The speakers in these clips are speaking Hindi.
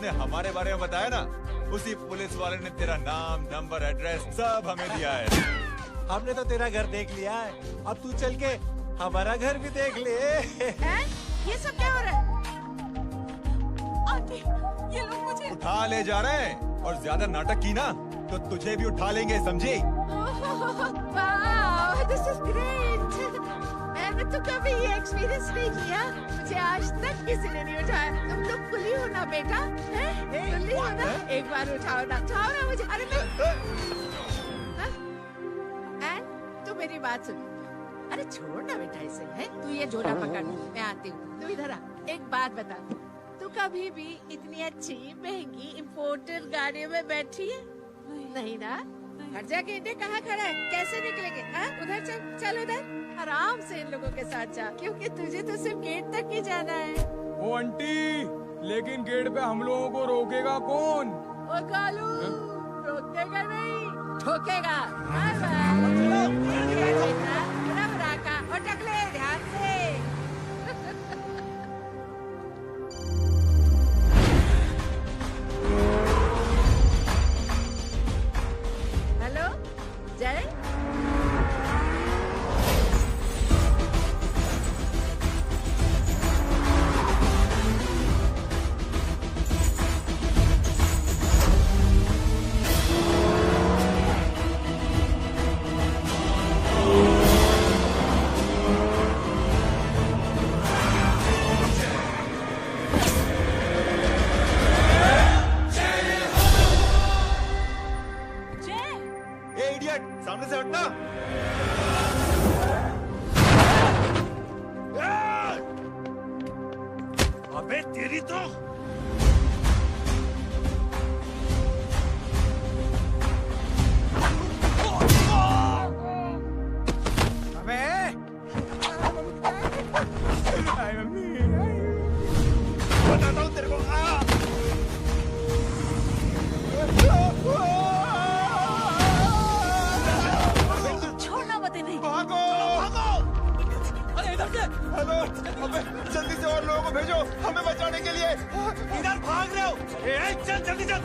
तुमने हमारे बारे में बताया ना, उसी पुलिस वाले ने तेरा नाम, नंबर, एड्रेस सब हमें दिया है। हमने तो तेरा घर देख लिया है, अब तू चल के हमारा घर भी देख ले। ये सब क्या हो रहा है? आंटी, ये लोग मुझे उठा ले जा रहे हैं और ज्यादा नाटक की ना तो तुझे भी उठा लेंगे, समझी? वाह, दिस इज ग्रेट। मैंने तो कभी ये एक्सपीरियंस नहीं किया, मुझे आज तक किसी ने नहीं उठाया। तुम तो कुली हो ना बेटा, कुली हो ना? एक बार उठाओ ना मुझे। अरे मैं एंड तू मेरी बात सुन। अरे छोड़ ना बेटा इसे, है तू ये झोला पकड़, मैं आती हूँ। तू इधर आ, एक बात बता, तू कभी भी इतनी अच्छी महंगी इम्पोर्टेड गाड़ी में बैठी है? नहीं ना? हर जगह इंडिया कहाँ खड़ा है, कैसे निकलेंगे? उधर चल, चल उधर आराम से इन लोगों के साथ जा, क्योंकि तुझे तो सिर्फ गेट तक ही जाना है। ओ आंटी, लेकिन गेट पे हम लोगों को रोकेगा कौन? ओ कालू, रोकेगा नहीं, ठोकेगा। और टकले ध्यान से। हेलो जय, सामने से हटना। अबे तेरी तो बताता हूँ तेरे को। भागो भागो! अरे इधर से! हेलो, अबे जल्दी से और लोगों को भेजो हमें बचाने के लिए। इधर भाग रहे हो? चल जल्दी चल।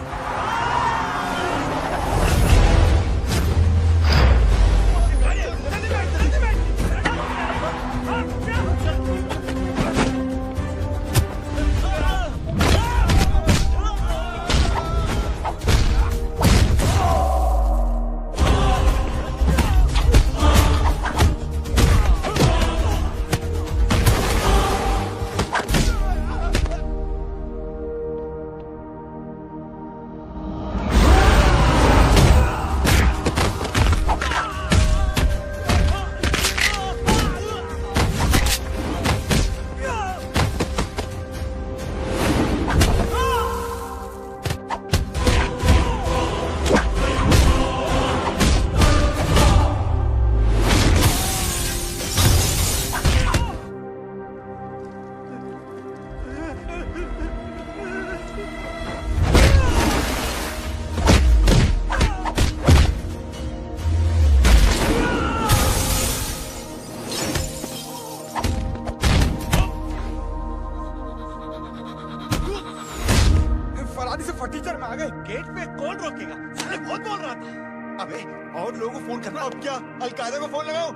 फटीचर में आ गए, गेट पे कौन रोकेगा? साले बहुत बोल रहा था। अबे और लोगों को फोन करना, अब क्या अलकायदा को फोन लगाओ?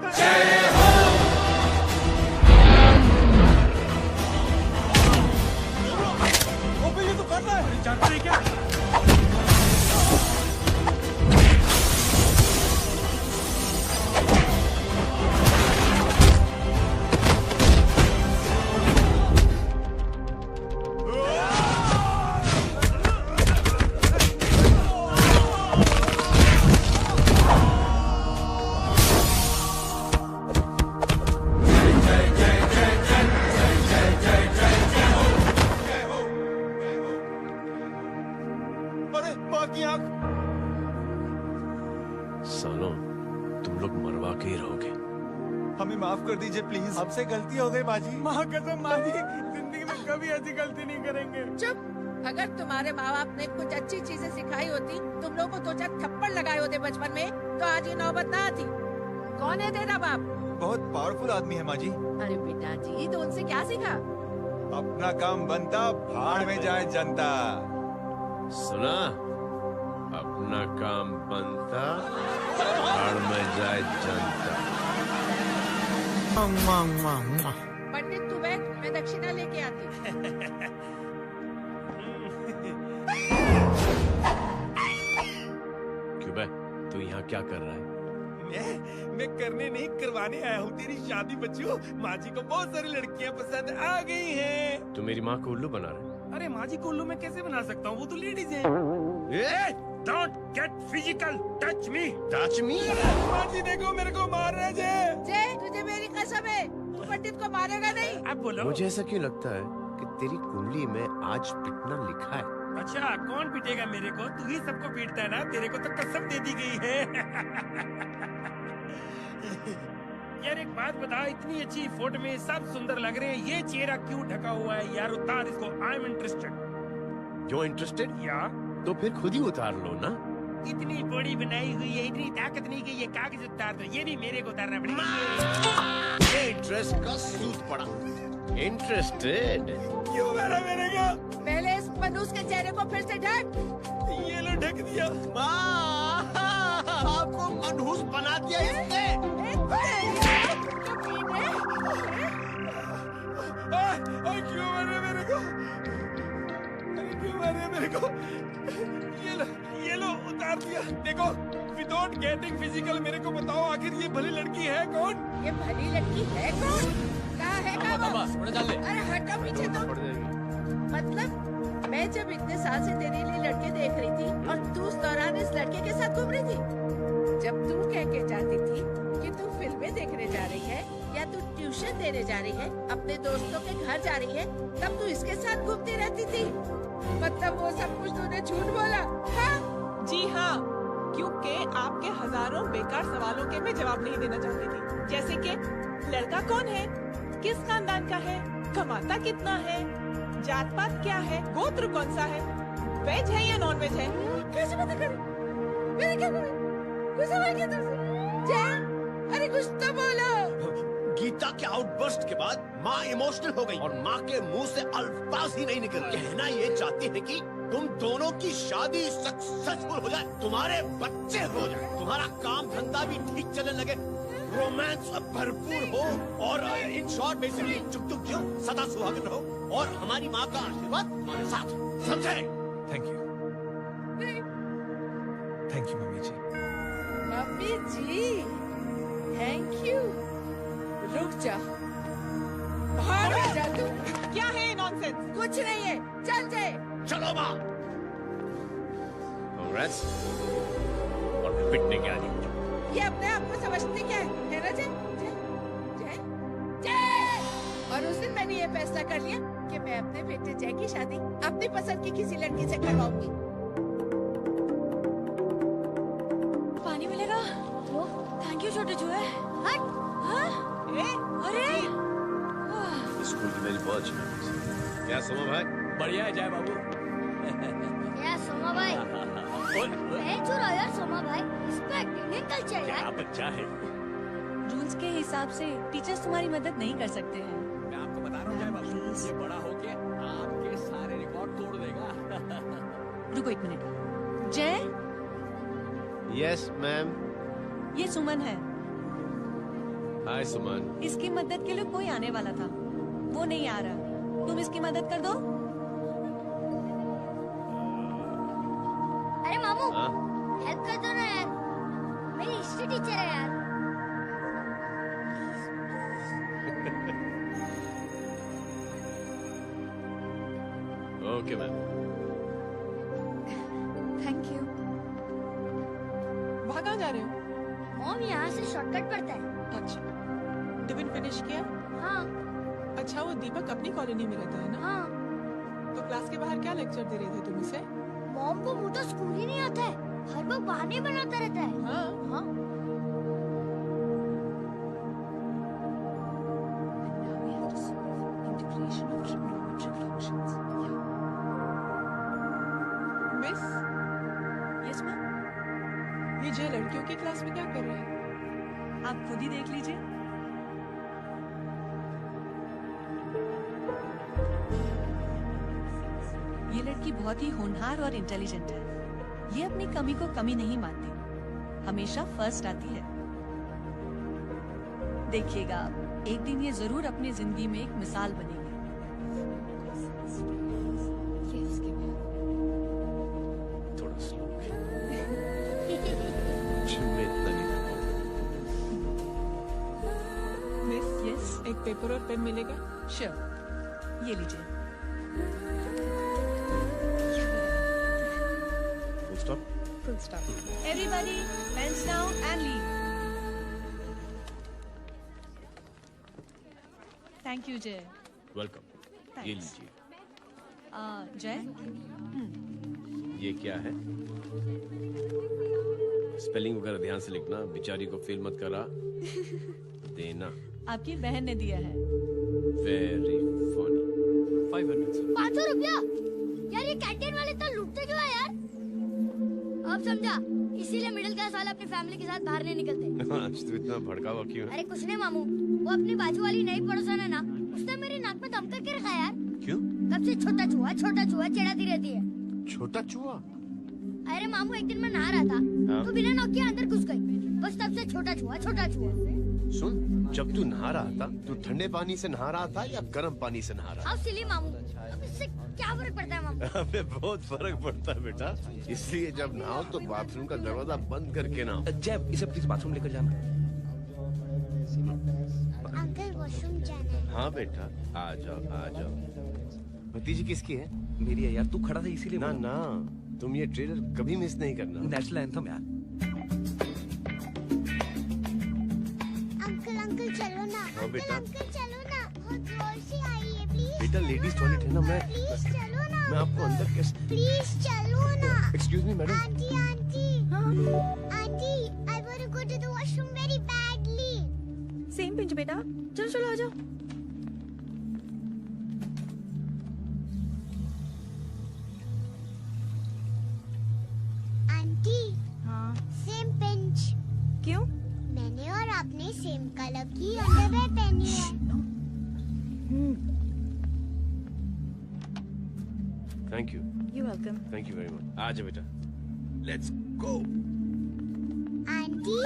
वो ये तो कर रहा है, जानता है क्या? सालों, तुम लोग मरवा के ही रहोगे। हमें माफ कर दीजिए प्लीज। हमसे गलती हो गई बाजी। माँ कसम माँ जी, जिंदगी में कभी ऐसी गलती नहीं करेंगे। चुप! अगर तुम्हारे माँ बाप ने कुछ अच्छी चीजें सिखाई होती, तुम लोग को 2-4 थप्पड़ लगाए होते बचपन में, तो आज ये नौबत ना आती। कौन है तेरा बाप? बहुत पावरफुल आदमी है माँ जी। अरे बेटा जी, तो उनसे क्या सीखा? अपना काम बनता, भाड़ में जाए जनता। सुना? अपना काम बनता और में जाए जनता। पंडित तू बैठ, मैं दक्षिणा लेके आती हूँ। क्यों बे? तू यहाँ क्या कर रहा है? मैं करने नहीं करवाने आया हूँ तेरी शादी बच्चों। माँ जी को बहुत सारी लड़कियाँ पसंद आ गई हैं। तू मेरी माँ को उल्लू बना रहा है? अरे माँ जी को उल्लू मैं कैसे बना सकता हूँ? वो तो लेडीज है। Don't get physical. Touch me. Touch me? माँ जी देखो मेरे को मार रहे जय। जय, तुझे मेरी कसम है, तू पंडित को मारेगा नहीं। अब बोलो। मुझे ऐसा क्यों लगता है कि तेरी कुंडली में आज पिटना लिखा है? अच्छा कौन पीटेगा मेरे को? तू ही सबको पीटता है ना। तेरे को तो कसम दे दी गई है। यार एक बात बता, इतनी अच्छी फोटो में सब सुंदर लग रहे हैं, ये चेहरा क्यों ढका हुआ है? यार उतार इसको। I am interested. You're interested? या तो फिर खुद ही उतार लो ना। इतनी बॉडी बनाई हुई है, इतनी ताकत नहीं कि ये कागज उतार दो। ये भी मेरे को उतारना पड़ेगा। ये ड्रेस का सूट पड़ा। Interested? क्यों मेरा मेरे का? पहले इस मनूस के चेहरे को फिर से ढक। ये लो ढक दिया। आपको मनहूस बना दिया इसने। क्यों मारे मेरे को? अरे क्यों मारे मेरे को? ये लो उतार दिया। देखो विदाउट गेटिंग फिजिकल मेरे को बताओ आखिर ये भली लड़की है कौन? ये भली लड़की है कौन? कहाँ है वो? अरे हटो पीछे तो। मतलब मैं जब इतने साल से तेरे लिए लड़के देख रही थी और तू उस दौरान इस लड़के के साथ घूम रही थी। जब तू कह के जाती थी कि तू फिल्में देखने जा रही है या तू ट्यूशन देने जा रही है, अपने दोस्तों के घर जा रही है, तब तू इसके साथ घूमती रहती थी। मतलब वो सब कुछ तूने झूठ बोला? हाँ? जी हाँ, क्योंकि आपके हजारों बेकार सवालों के मैं जवाब नहीं देना चाहती थी। जैसे कि लड़का कौन है, किस खानदान का है, कमाता कितना है, जात पात क्या है, गोत्र कौन सा है, वेज है या नॉन वेज है। कैसे पता करे? मेरे क्या करे? कुछ सवाल किया तुमसे? जय, अरे कुछ तो बोलो। गीता के आउटबर्स्ट के बाद माँ इमोशनल हो गई और माँ के मुंह से अल्फाज ही नहीं निकल रहे। कहना ये चाहती है कि तुम दोनों की शादी सक्सेसफुल हो जाए, तुम्हारे बच्चे हो जाए, तुम्हारा काम धंधा भी ठीक चलने लगे, रोमांस भरपूर हो और इन शॉर्ट बेसिकली चुप चुप क्यों सदा सुहागिन रहो और हमारी माँ का आशीर्वाद तुम्हारे साथ। समझे? Thank you mummy ji. Mummy ji, thank you. रुक जा, बाहर आ जा तू। क्या है ये नॉनसेंस? कुछ नहीं है, चल जाए। चलो माँ। कांग्रेस। और पिटने के आदि। ये अपने आप को समझते क्या है ना जय? जय, जय, जय। और उस दिन मैंने ये फैसला कर लिया कि मैं अपने बेटे जय की शादी अपनी पसंद की किसी लड़की से करवाऊंगी। पानी मिलेगा? थैंक यू छोटे चूहे। हट। हाँ? अरे स्कूल की मेरी बहुत अच्छी memories। क्या सोमा भाई? बढ़िया है जय बाबू। यार सोमा भाई, मैं चुरा यार सोमा भाई, इसको एक्टिंग कल्चर यार। बच्चा है। रूल्स के हिसाब से टीचर्स तुम्हारी मदद नहीं कर सकते हैं। मैं आपको बता रहा हूँ जय बाबू, ये बड़ा होके आपके सारे रिकॉर्ड तोड़ देगा। रुको एक मिनट। जय, यस मैम। ये सुमन है। हाय सुमन। इसकी मदद के लिए कोई आने वाला था, वो नहीं आ रहा। तुम इसकी मदद कर दो। अरे मामू, हेल्प कर दो ना यार, मेरी हिस्ट्री टीचर है यार। Okay ma'am. Thank you. वहाँ कहाँ जा रहे हो? मॉम यहाँ से शॉर्टकट पड़ता है। अच्छा, टिफिन फिनिश किया? हाँ। अच्छा, वो दीपक अपनी कॉलोनी में रहता है ना? हाँ। तो क्लास के बाहर क्या लेक्चर दे रहे थे तुम इसे? मॉम को मुंह तो स्कूल ही नहीं आता है, हर वक्त बहाने बनाता रहता है। हाँ। हाँ। Miss, yes ma'am. ये जय लड़कियों की क्लास में क्या कर रही है? आप खुद ही देख लीजिए। ये लड़की बहुत ही होनहार और इंटेलिजेंट है। ये अपनी कमी को कमी नहीं मानती, हमेशा फर्स्ट आती है। देखिएगा आप, एक दिन ये जरूर अपनी जिंदगी में एक मिसाल बनेगी। थोड़ा स्लो मैं इतना नहीं कर पाऊंगा। मिस, यस, एक पेपर और पेन मिलेगा? श्योर, ये लीजिए। Full stop. Full stop. Everybody pens down and leave. Thank you Jay. Welcome. ये लीजिए। जय, ये क्या है? स्पेलिंग वगैरह ध्यान से लिखना, बेचारी को फील मत करा देना। आपकी बहन ने दिया है। Very funny. 500 सर। 500 रुपया? यार ये कैंटीन वाले इतना लूटते क्यों है यार? अब समझा, इसीलिए मिडिल क्लास वाले अपनी फैमिली के साथ बाहर नहीं निकलते। आज तो इतना भड़का हुआ क्यों है? अरे कुछ नहीं मामू, वो अपनी बाजू वाली नई पड़ोसन है ना, उसने मेरी नाक में दम करके रखा यार। क्यों? तब से छोटा चूहा चिढ़ाती रहती है। छोटा चूहा? अरे मामू, एक दिन मैं नहा रहा था तो बिना नॉक के अंदर घुस गई, बस तब से छोटा चूहा। सुन, जब तू नहा रहा था, तू ठंडे पानी से नहा रहा था या गर्म पानी से नहा रहा था? हाउ सिली मामू, अब इससे क्या फर्क पड़ता है मामू? अबे बहुत फर्क पड़ता है बेटा, इसलिए जब नहाओ तो बाथरूम का दरवाजा बंद करके नहाओ। जय, इसे प्लीज बाथरूम लेकर जाना। अंकल वॉशरूम जाना है। हाँ बेटा, आ जाओ। भतीजी किसकी है? मेरी है यार, तू खड़ा था इसीलिए। ना ना, तुम ये ट्रेलर कभी मिस नहीं करना। नेशनल एंथम यार। अंकल चलो ना। हाँ बेटा। अंकल चलो ना, बहुत जोर से आई है, प्लीज। बेटा लेडीज टॉयलेट है ना, प्लीज चलो ना। मैं आपको अंदर कैसे? प्लीज चलो ना। Excuse me madam. Aunty I want to go to the washroom very badly. Same pinch बेटा, चलो आ जाओ। आंटी, हाँ, सेम पिंच। क्यों? मैंने और आपने सेम कलर की अंडरवेयर पहनी है। Thank you. You welcome. Thank you very much. आ जाओ बेटा, let's go. Aunty,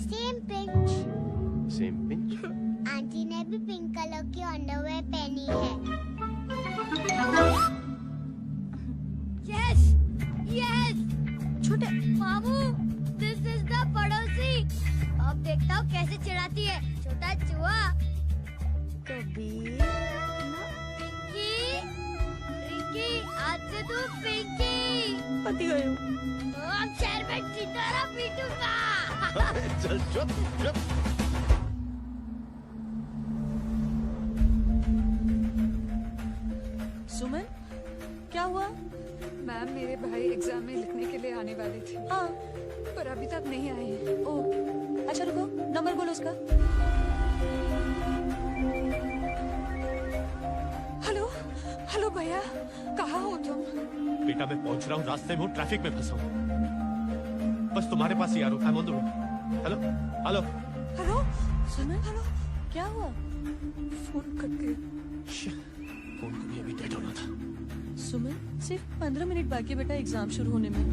same pinch. Same pinch? Aunty ने भी पिंक कलर की अंडरवेयर पहनी है। यस छोटे मामू, दिस इज द पड़ोसी। अब देखता हूँ कैसे चिढ़ाती है, छोटा चूहा। कबीर रिकी, आज से तू पिंकी। पति गयो। अब शहर में चितारा पीटूंगा। चल चुप। सुमन, क्या हुआ? मैम, मेरे भाई एग्जाम में लिखने के लिए आने वाले थे, हाँ, पर अभी तक नहीं आए हैं। ओ, अच्छा रुको, नंबर बोलो उसका। हेलो भैया, कहाँ हो तुम? बेटा मैं पहुंच रहा हूँ, रास्ते में हूँ, ट्रैफिक में फंसा हूँ, बस तुम्हारे पास ही आ रहा हूँ। I am on the way. Hello. Suman, hello, क्या हुआ? फोन कट गया। फोन को भी अभी डेड होना था। सुमन, सिर्फ 15 मिनट बाकी बेटा एग्जाम शुरू होने में।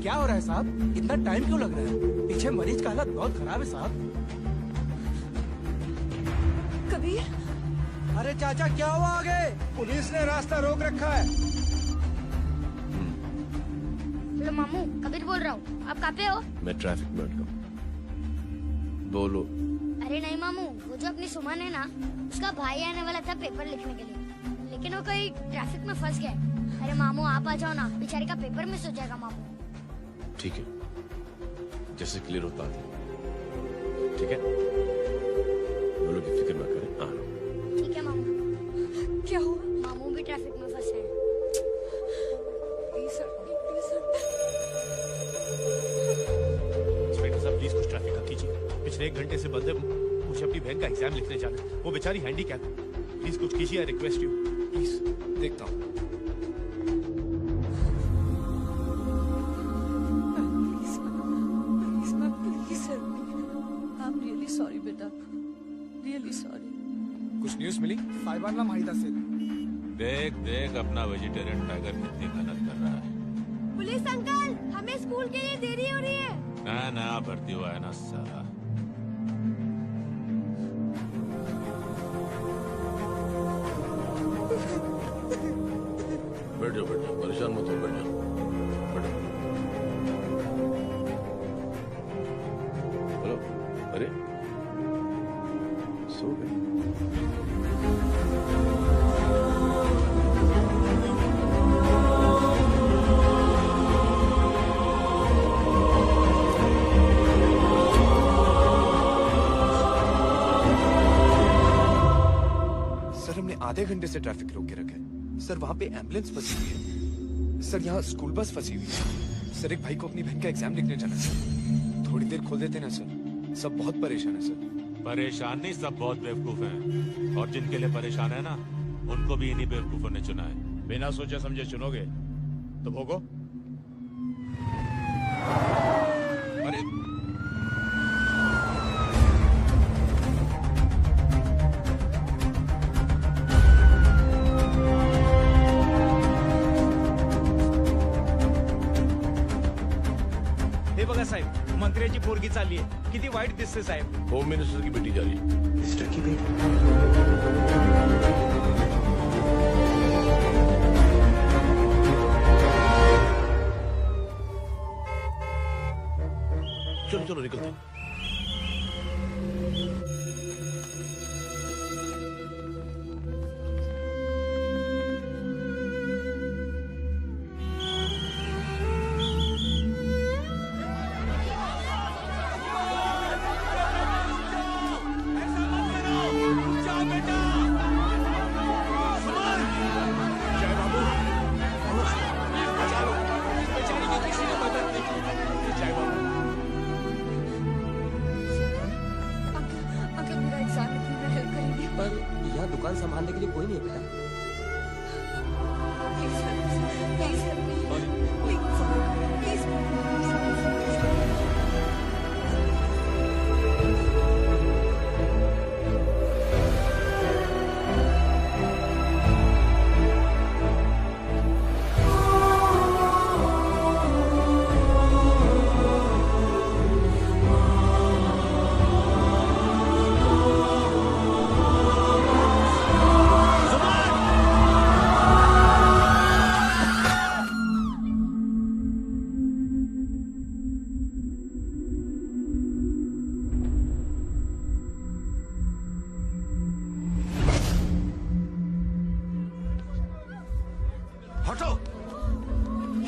क्या हो रहा है साहब? इतना टाइम क्यों लग रहा है? पीछे मरीज का हालत बहुत खराब है साहब। कबीर, अरे चाचा क्या हुआ आगे? पुलिस ने रास्ता रोक रखा है। हेलो मामू, कबीर बोल रहा हूँ। आप कहाँ पे हो? मैं ट्रैफिक में अटका हूँ। बोलो। अरे नहीं मामू, वो जो अपनी सुमन है ना, उसका भाई आने वाला था पेपर लिखने के लिए, लेकिन वो कहीं ट्रैफिक में फंस गया। अरे मामू आप आ जाओ ना, बेचारी का पेपर मिस हो जाएगा मामू। ठीक है, जैसे क्लियर होता है। ठीक है, बोलो कि फिक्र ना करें, आ रहा हूँ। ठीक है मामू। क्या हुआ? मामू भी ट्रैफिक में फंसे हैं। इंस्पेक्टर साहब प्लीज कुछ ट्रैफिक का कीजिए। पिछले 1 घंटे से बंद है, मुझे अपनी बहन का एग्जाम लिखने जाना है। वो बेचारी हैंडीकैप है। प्लीज कुछ कीजिए, आई रिक्वेस्ट यू प्लीज। देखता हूँ। I'm really sorry बेटा, really sorry। कुछ न्यूज़ मिली? साइबर ना माहिदा से। देख देख अपना वेजिटेरियन टाइगर कितनी मेहनत कर रहा है। पुलिस अंकल, हमें स्कूल के लिए देरी हो रही है। ना भर्ती हुआ है ना साला। बैठ जाओ परेशान मत हो, बैठ जाओ। हेलो, अरे सो गए? सर हमने आधे घंटे से ट्रैफिक रोक के रखा है। सर वहाँ पे एम्बुलेंस फंसी हुई है। सर यहाँ स्कूल बस फंसी हुई है। सर एक भाई को अपनी बहन का एग्जाम लिखने जाना सर। थोड़ी देर खोल देते ना सर। सब बहुत परेशान है सर। परेशान नहीं, सब बहुत बेवकूफ हैं। और जिनके लिए परेशान है ना, उनको भी इन्हीं बेवकूफों ने चुना है। बिना सोचे समझे चुनोगे तो भोगो। अरे हे बघा साहेब, मंत्र्याची पोरगी चालली आहे. किती वाईट दिसते साहेब. होम मिनिस्टर की बेटी जा रही है। मिनिस्टर की बेटी? चलो निकलते हैं। अंकल मेरा एग्जाम लिखने में हेल्प करेंगे? पर यहाँ दुकान संभालने के लिए कोई नहीं है बेटा. प्लीज प्लीज हटो,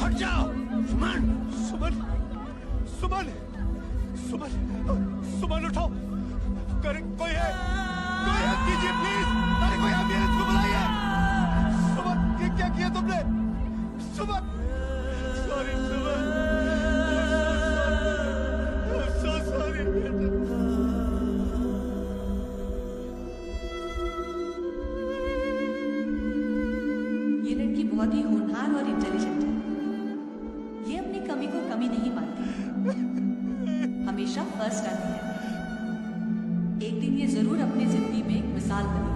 हट जाओ। सुमन, सुमन, सुमन, सुमन, सुमन उठो। कोई है? कोई हेल्प कीजिए प्लीज। अरे कोई एम्बुलेंस को बुलाइए। सुमन, ये क्या किया तुमने? सुमन, सॉरी सुमन, so sorry। ये लड़की बहुत ही होनहार और इंटेलिजेंट है। ये अपनी कमी को कमी नहीं मानती, हमेशा फर्स्ट आती है। एक दिन ये जरूर अपनी जिंदगी में एक मिसाल बनेगी।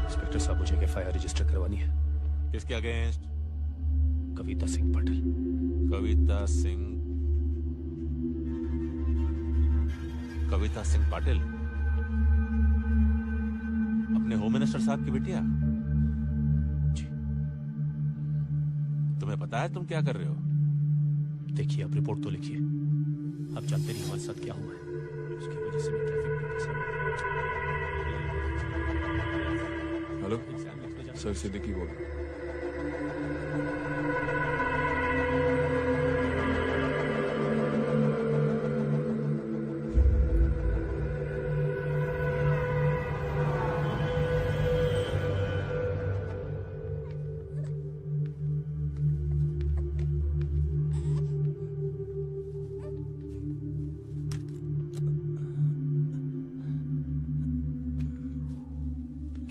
इंस्पेक्टर साहब, मुझे एफआईआर रजिस्टर करवानी है। किसके अगेंस्ट? कविता सिंह पाटिल। कविता सिंह पाटिल अपने होम मिनिस्टर साहब की बिटिया? जी। तुम्हें पता है तुम क्या कर रहे हो? देखिए, आप रिपोर्ट तो लिखिए। आप जानते नहीं हमारे साथ क्या हुआ है। उसकी वजह से मैं ट्रैफिक में फंसा हूं। हेलो सर, सिद्दीकी बोल।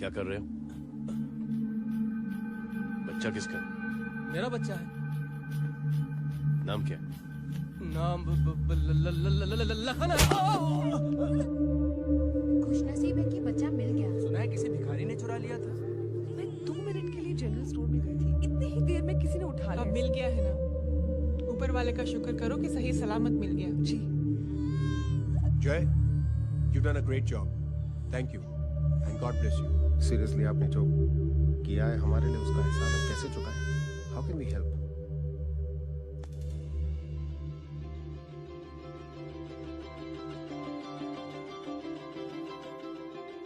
क्या कर रहे हो? बच्चा किसका? मेरा बच्चा है। नाम क्या? नाम लखन है। खुशनसीब है कि बच्चा मिल गया। सुना है किसी भिखारी ने चुरा लिया था। मैं 2 मिनट के लिए जनरल स्टोर में गई थी, इतनी ही देर में किसी ने उठा लिया। अब मिल गया है ना, ऊपर वाले का शुक्र करो कि सही सलामत मिल गया। जी जय, you've done a great job. Thank you and God bless you. Seriously आपने जो किया है हमारे लिए, उसका एहसान हम कैसे चुकाएं? How can we help?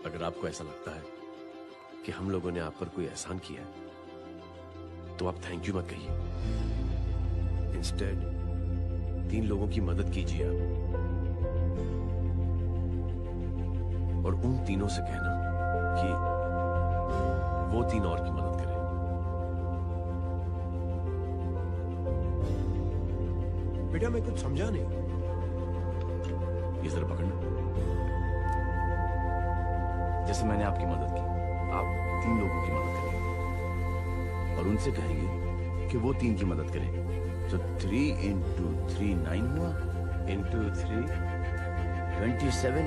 अगर आपको ऐसा लगता है कि हम लोगों ने आप पर कोई एहसान किया है, तो आप थैंक यू मत कहिए। इंस्टेड 3 लोगों की मदद कीजिए आप, और उन तीनों से कहना कि वो 3 और की मदद करें। बेटा मैं कुछ समझा नहीं। ये जरा पकड़ना। जैसे मैंने आपकी मदद की, आप 3 लोगों की मदद करेंगे और उनसे कहेंगे कि वो 3 की मदद करें। तो 3 into 3 9 हुआ, into 3 27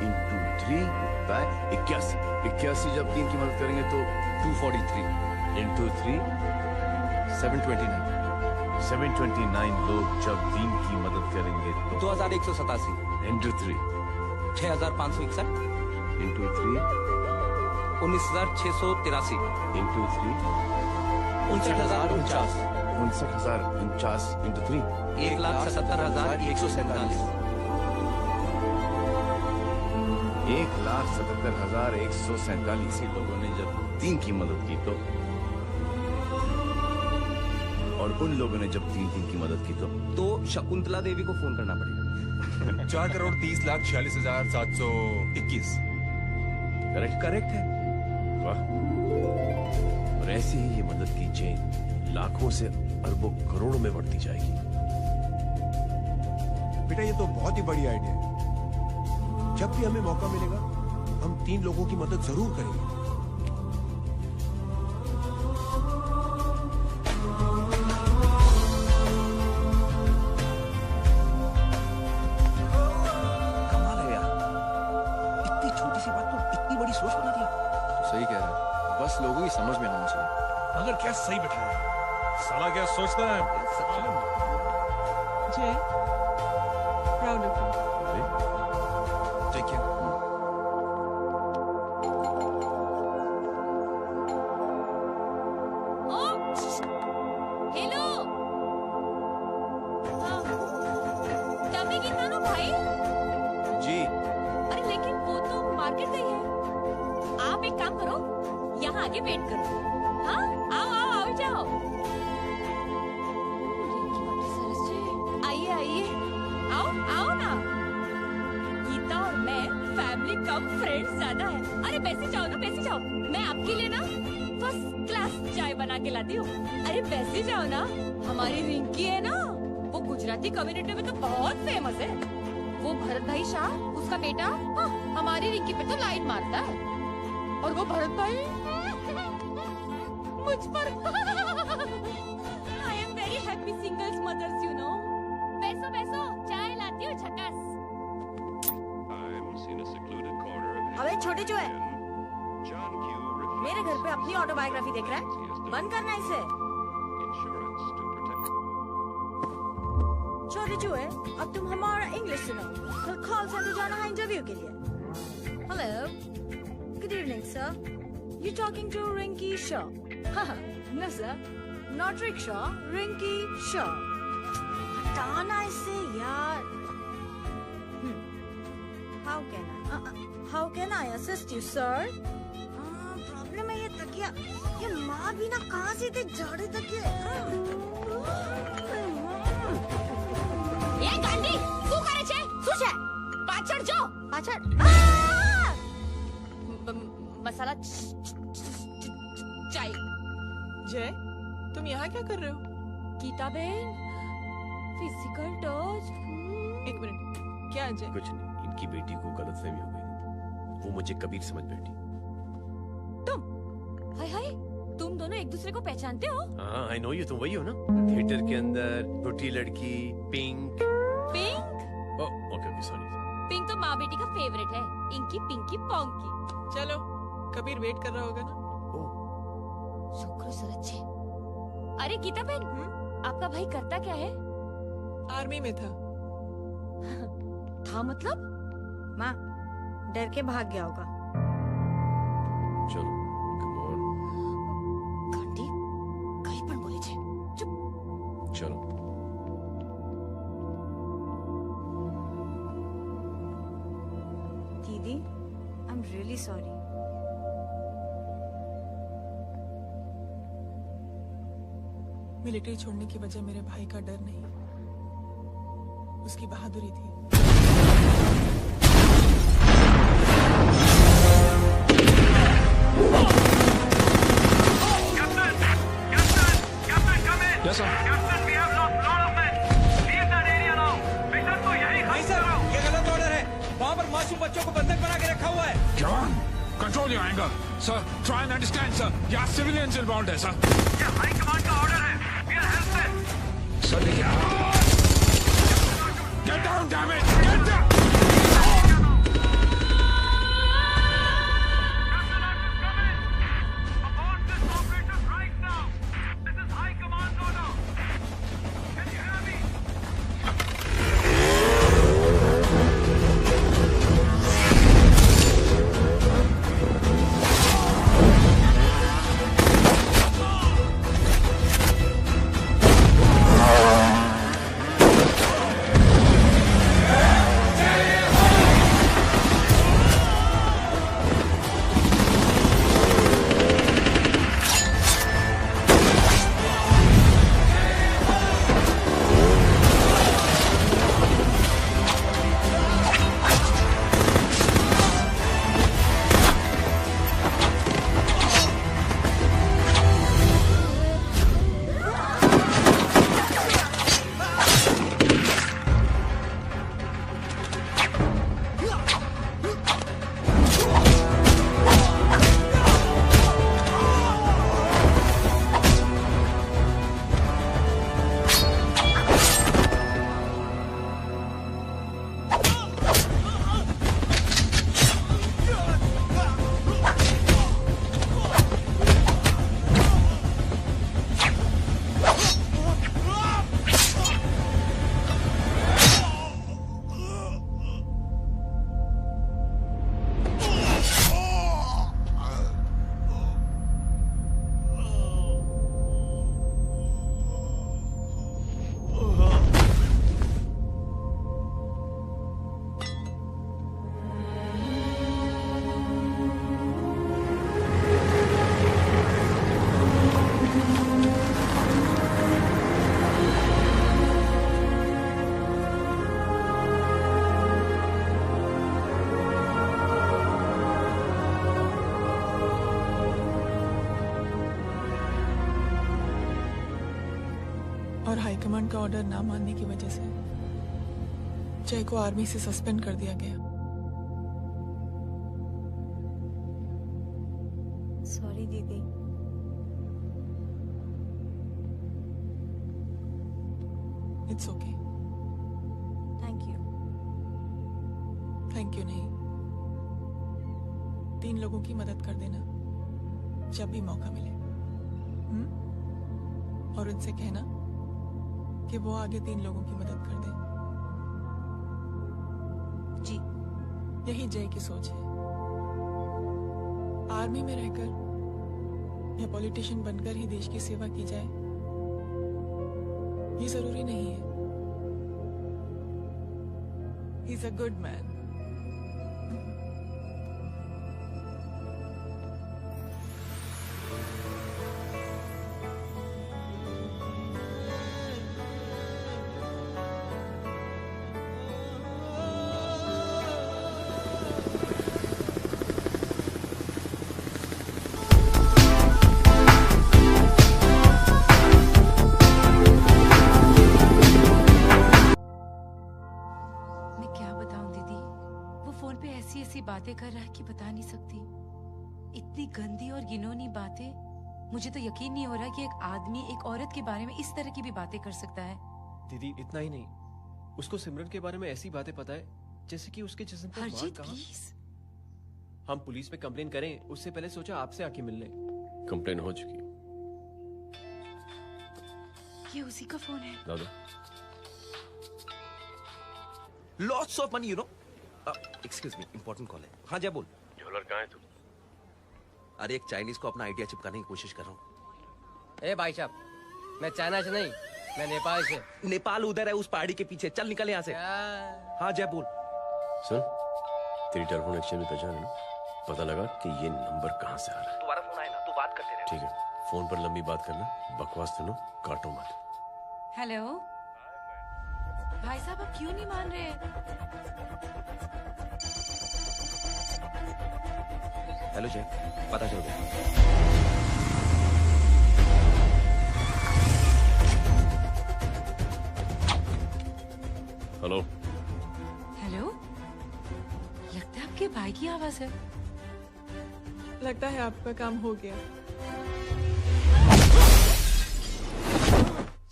into 3 by 81। 81 जब 3 की मदद करेंगे तो 243 into 3 729। 729 लोग जब 3 की मदद करेंगे तो 2187 into 3 6561 into 3 19683 into 3 59049 59049 into 3 1,77,147 1,77,147 लोगों ने जब 3 की मदद की तो, और उन लोगों ने जब 3 की मदद की तो शकुंतला देवी को फोन करना पड़ेगा। 4,30,46,721। करेक्ट है। वाह। और ऐसे ही ये मदद की चेन लाखों से अरबों करोड़ों में बढ़ती जाएगी। बेटा ये तो बहुत ही बड़ी आइडिया है। जब भी हमें मौका मिलेगा हम 3 लोगों की मदद जरूर करेंगे। कमाल है यार, इतनी छोटी सी बात को इतनी बड़ी सोच बना दिया। तो सही कह रहा है, बस लोगों की समझ में आना चाहिए। मगर क्या सही बिठाया, साला क्या सोचता है? Jay, proud of you. Take care. Hello डब्बे कितना नो भाई? जी अरे लेकिन वो तो मार्केट गई है। आप एक काम करो, यहाँ आगे वेट करो। हाँ आओ आओ आओ जाओ। आइए आइए, आओ आओ ना। गीता और मैं फैमिली कम फ्रेंड्स ज्यादा है। अरे बैसी जाओ ना, बैसी जाओ। मैं आपके लिए ना फर्स्ट क्लास चाय बना के लाती हूँ। अरे बैसी जाओ ना। हमारी रिंकी है ना, वो गुजराती कम्युनिटी में तो बहुत फेमस है। वो भरत भाई शाह, उसका बेटा, हाँ, हमारी रिंकी पे तो लाइन मारता है। और वो भरत भाई मुझ पर। I am very happy singles mothers you know. बैसो बैसो, चाय लाती हूँ झकास। अबे छोटे जो है, मेरे घर पे अपनी ऑटोबायोग्राफी देख रहा है। बंद करना इसे। छोटे जो है, अब तुम हमारा इंग्लिश सुनो। कल कॉल सेंटर जाना है इंटरव्यू के लिए। Hello, good evening sir. You talking to Rinki Shaw? No sir, not rickshaw, Rinki Shaw. हटाना इसे यार। How can I assist you, sir? Problem है ये तकिया, ये माँ भी ना कहाँ से थे झाड़े तकिए। ये गांडी, શું કરે છે? શું છે? પાછળ જો, પાછળ। मसाला चाय। जय, तुम यहाँ क्या कर रहे हो? गीता बहन, फिजिकल टच। एक मिनट, क्या जय? कुछ नहीं, इनकी बेटी को गलतफहमी हो गई थी। वो मुझे कबीर समझ बैठी। हाय हाय, तुम दोनों एक दूसरे को पहचानते हो? हाँ, आई नो यू, तुम वही हो ना थिएटर के अंदर छोटी लड़की pink. Pink? Okay okay sorry. Pink तो माँ बेटी का फेवरेट है, इंकी पिंकी पोंकी। चलो, कबीर वेट कर रहा होगा ना? शुक्र सर अच्छे। अरे गीता बहन, आपका भाई करता क्या है? आर्मी में था। था मतलब? माँ, डर के भाग गया होगा। चलो कम ऑन। घंटी कहीं पण बोले छे। चुप। चलो। दीदी, I am really sorry. Military छोड़ने की वजह मेरे भाई का डर नहीं, उसकी बहादुरी थी। Yes, sir. नहीं सर, ये गलत ऑर्डर है। वहाँ पर मासूम बच्चों को बंधक बना के रखा हुआ है। John, control your anger. Sir, try and understand, sir. यहाँ civilians involved है, sir. ये हाई कमांड का ऑर्डर है. We are helpless. Sir, देखिए. Get down, damn it! Get down! और हाईकमांड का ऑर्डर ना मानने की वजह से जय को आर्मी से सस्पेंड कर दिया गया। सॉरी दीदी। It's okay. Thank you. Thank you नहीं, 3 लोगों की मदद कर देना जब भी मौका मिले। और उनसे कहना कि वो आगे 3 लोगों की मदद कर दे। जी। यही जय की सोच है। आर्मी में रहकर या पॉलिटिशियन बनकर ही देश की सेवा की जाए, ये जरूरी नहीं है। He is a good man. मैं क्या बताऊं दीदी, बातें कर रहा है कि बता नहीं सकती। इतनी गंदी और घिनौनी बातें। मुझे तो यकीन नहीं हो रहा कि एक आदमी एक औरत के बारे में इस तरह की भी बातें कर सकता है। दीदी इतना ही नहीं, उसको सिमरन के बारे में ऐसी बातें पता है जैसे कि उसके जिस्म पर मार हरजीत कहाँ। प्लीज। हम पुलिस में कंप्लेन करें उससे पहले सोचा आपसे आके मिलने। कंप्लेन हो चुकी। ये उसी का फोन है। दादा Lots of money, you know. Excuse me, important call है। हाँ जय बोल। ज्वेलर कहाँ है तू? अरे एक चाइनीज को अपना आइडिया चिपकाने की कोशिश कर रहा हूँ। ए भाई साहब, मैं चाइना से नहीं, मैं नेपाल से। नेपाल उधर है उस पहाड़ी के पीछे, चल निकल यहाँ से। हाँ जय बोल। सुन, तेरी टेलीफोन एक्सचेंज में पहचान है ना? पता लगा कि ये नंबर कहाँ से आ रहा है। तुम्हारा फोन आया ना, तू बात करते रहे। ठीक है, फोन पर लंबी बात करना, बकवास सुनो, काटो मत। हेलो भाई साहब, आप क्यों नहीं मान रहे? हेलो जय, पता चल गया। हेलो हेलो, लगता है आपके भाई की आवाज है। लगता है आपका काम हो गया।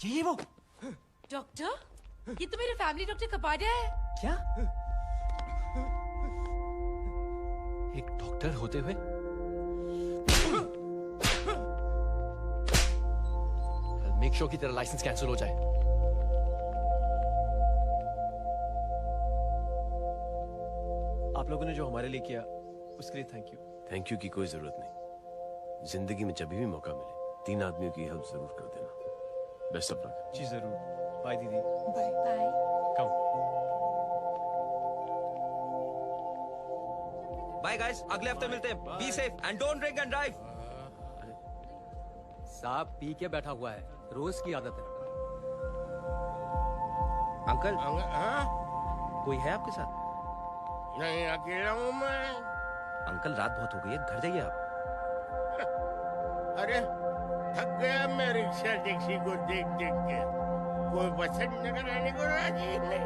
ये वो डॉक्टर, ये तो मेरे फैमिली डॉक्टर कपाडिया है। क्या? एक डॉक्टर होते हुए? मेक श्योर कि तेरा लाइसेंस कैंसिल हो जाए। आप लोगों ने जो हमारे लिए किया उसके लिए थैंक यू। थैंक यू की कोई जरूरत नहीं। जिंदगी में जब भी मौका मिले 3 आदमियों की हेल्प जरूर कर देना। Best of luck. जी जरूर। बाय दीदी। Bye bye. Come. Bye guys, अगले हफ्ते मिलते हैं। Be safe and don't drink and drive. साहब पी के बैठा हुआ है, रोज की आदत है। अंकल हाँ? कोई है आपके साथ? नहीं, अकेला हूँ मैं। अंकल रात बहुत हो गई है, घर जाइए आप। अरे थक गया मैं रिक्शा टैक्सी को देख देख के। कोई पसंद न कराने को राजी नहीं।